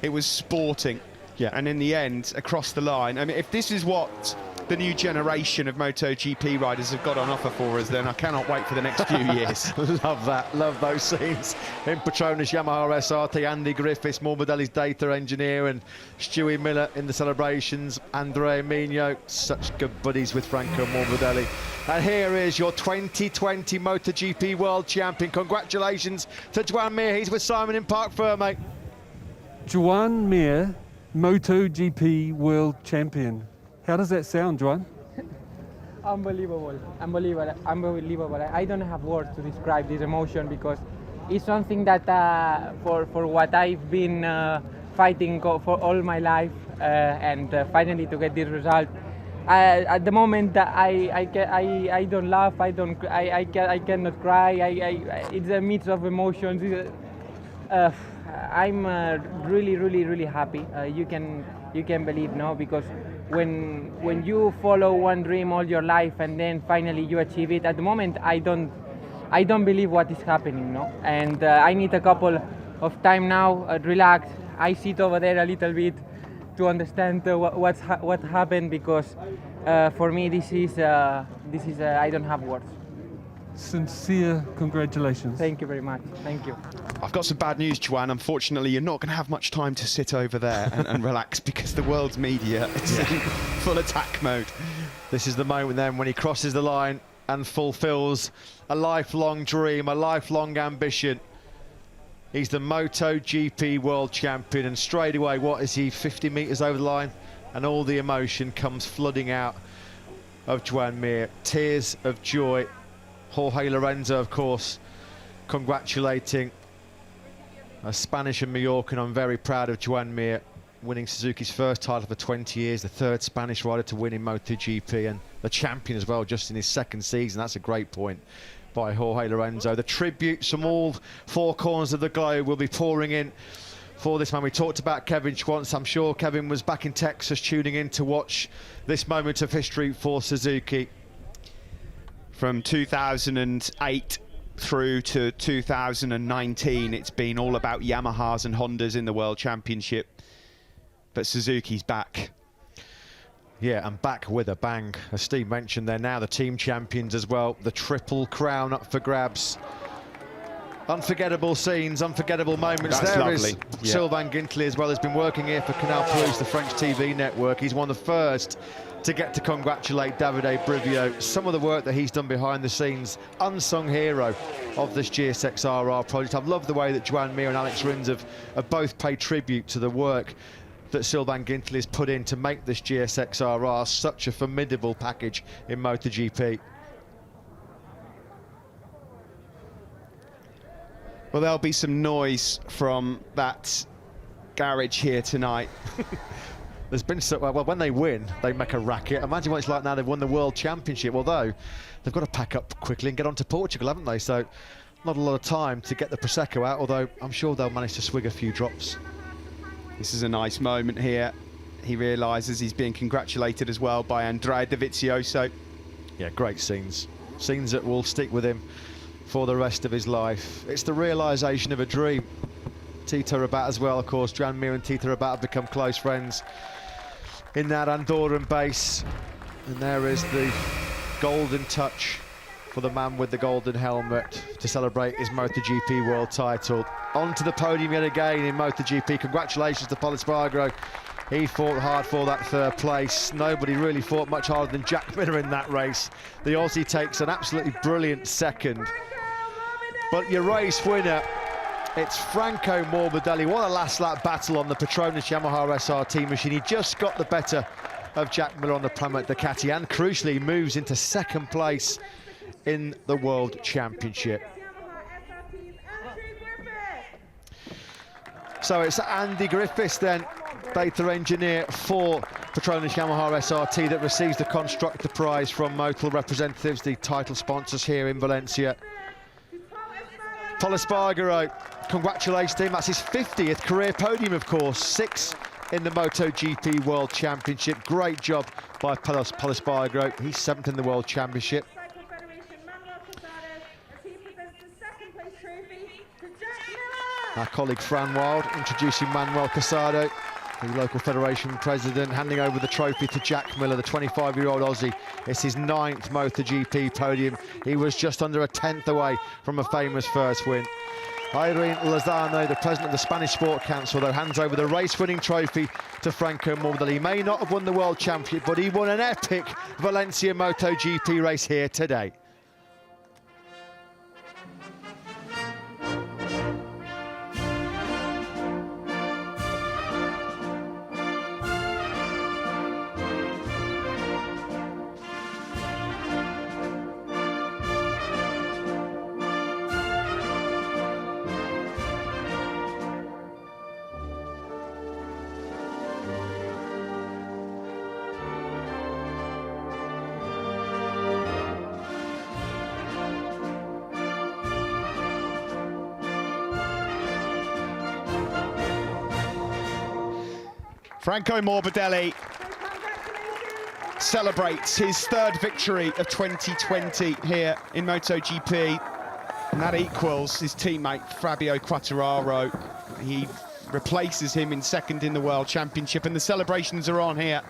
It was sporting. Yeah. And in the end, across the line, I mean, if this is what the new generation of MotoGP riders have got on offer for us, then I cannot wait for the next few years. Love that, love those scenes. In Petronas Yamaha SRT, Andy Griffiths, Morbidelli's data engineer, and Stewie Miller in the celebrations. Andrea Migno, such good buddies with Franco Morbidelli. And here is your 2020 MotoGP World Champion. Congratulations to Joan Mir. He's with Simon in Park Fur, mate. Joan Mir, MotoGP World Champion. How does that sound, Joan? Unbelievable, unbelievable, unbelievable. I don't have words to describe this emotion because it's something that for what I've been fighting for all my life and finally to get this result. At the moment, I don't laugh, I cannot cry. It's a mix of emotions. I'm really happy. You can believe, no, because when you follow one dream all your life and then finally you achieve it, at the moment I don't believe what is happening, no, and I need a couple of time now, relax. I sit over there a little bit to understand what happened, because for me this is I don't have words. Sincere congratulations. Thank you very much. Thank you. I've got some bad news, Joan. Unfortunately, you're not going to have much time to sit over there and relax, because the world's media is in full attack mode. This is the moment then when he crosses the line and fulfills a lifelong dream, a lifelong ambition. He's the MotoGP World Champion, and straight away, what is he, 50 metres over the line? And all the emotion comes flooding out of Joan Mir. Tears of joy. Jorge Lorenzo, of course, congratulating a Spanish and Mallorcan. I'm very proud of Joan Mir, winning Suzuki's first title for 20 years, the third Spanish rider to win in MotoGP, and the champion as well, just in his second season. That's a great point by Jorge Lorenzo. The tributes from all four corners of the globe will be pouring in for this man. We talked about Kevin Schwantz. I'm sure Kevin was back in Texas tuning in to watch this moment of history for Suzuki. From 2008 through to 2019, it's been all about Yamahas and Hondas in the World Championship. But Suzuki's back. Yeah, and back with a bang. As Steve mentioned, they're now the team champions as well. The triple crown up for grabs. Unforgettable scenes, unforgettable moments. That's there lovely. Is yeah. Sylvain Guintoli as well, has been working here for Canal Plus, the French TV network. He's one of the first to get to congratulate Davide Brivio. Some of the work that he's done behind the scenes, unsung hero of this GSX-RR project. I've loved the way that Joan Mir and Alex Rins have both paid tribute to the work that Sylvain Guintoli has put in to make this GSX-RR such a formidable package in MotoGP. Well, there'll be some noise from that garage here tonight. There's been so, well, when they win, they make a racket. Imagine what it's like now they've won the World Championship, although they've got to pack up quickly and get on to Portugal, haven't they? So not a lot of time to get the Prosecco out, although I'm sure they'll manage to swig a few drops. This is a nice moment here. He realises he's being congratulated as well by Andrea Dovizioso. Yeah, great scenes. Scenes that will stick with him for the rest of his life. It's the realisation of a dream. Tito Rabat as well, of course. Joan Mir and Tito Rabat have become close friends in that Andorran base. And there is the golden touch for the man with the golden helmet to celebrate his MotoGP world title. On to the podium yet again in MotoGP. Congratulations to Pol Espargaro. He fought hard for that third place. Nobody really fought much harder than Jack Miller in that race. The Aussie takes an absolutely brilliant second. But your race winner, it's Franco Morbidelli. What a last lap battle on the Petronas Yamaha SRT machine. He just got the better of Jack Miller on the Pramac Ducati, and crucially moves into second place in the World Championship. So it's Andy Griffiths then, data engineer for Petronas Yamaha SRT, that receives the Constructor Prize from Motul representatives, the title sponsors here in Valencia. Pol Espargaro, congratulations to him. That's his 50th career podium, of course. 6 in the MotoGP World Championship. Great job by Pol Espargaro. He's 7th in the World Championship. Our colleague Fran Wild introducing Manuel Casado, the local federation president, handing over the trophy to Jack Miller, the 25-year-old Aussie. It's his 9th MotoGP podium. He was just under a 10th away from a famous first win. Irene Lozano, the president of the Spanish Sport Council, though, hands over the race-winning trophy to Franco Morbidelli. He may not have won the World Championship, but he won an epic Valencia MotoGP race here today. Franco Morbidelli celebrates his 3rd victory of 2020 here in MotoGP, and that equals his teammate Fabio Quartararo. He replaces him in 2nd in the World Championship, and the celebrations are on here.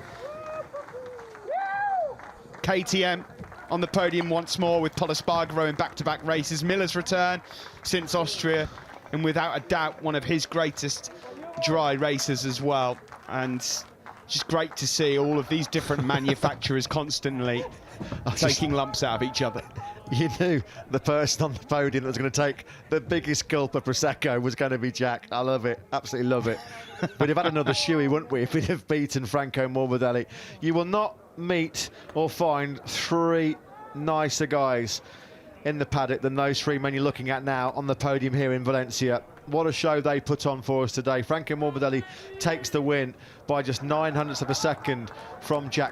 KTM on the podium once more, with Pol Espargaro in back-to-back races. Miller's return since Austria, and without a doubt one of his greatest dry races as well. And just great to see all of these different manufacturers constantly taking lumps out of each other. You knew the person on the podium that was going to take the biggest gulp of Prosecco was going to be Jack. I love it, absolutely love it. We'd have had another shoey, wouldn't we, if we'd have beaten Franco Morbidelli. You will not meet or find 3 nicer guys in the paddock than those 3 men you're looking at now on the podium here in Valencia. What a show they put on for us today. Franco Morbidelli takes the win by just 0.09 of a second from Jack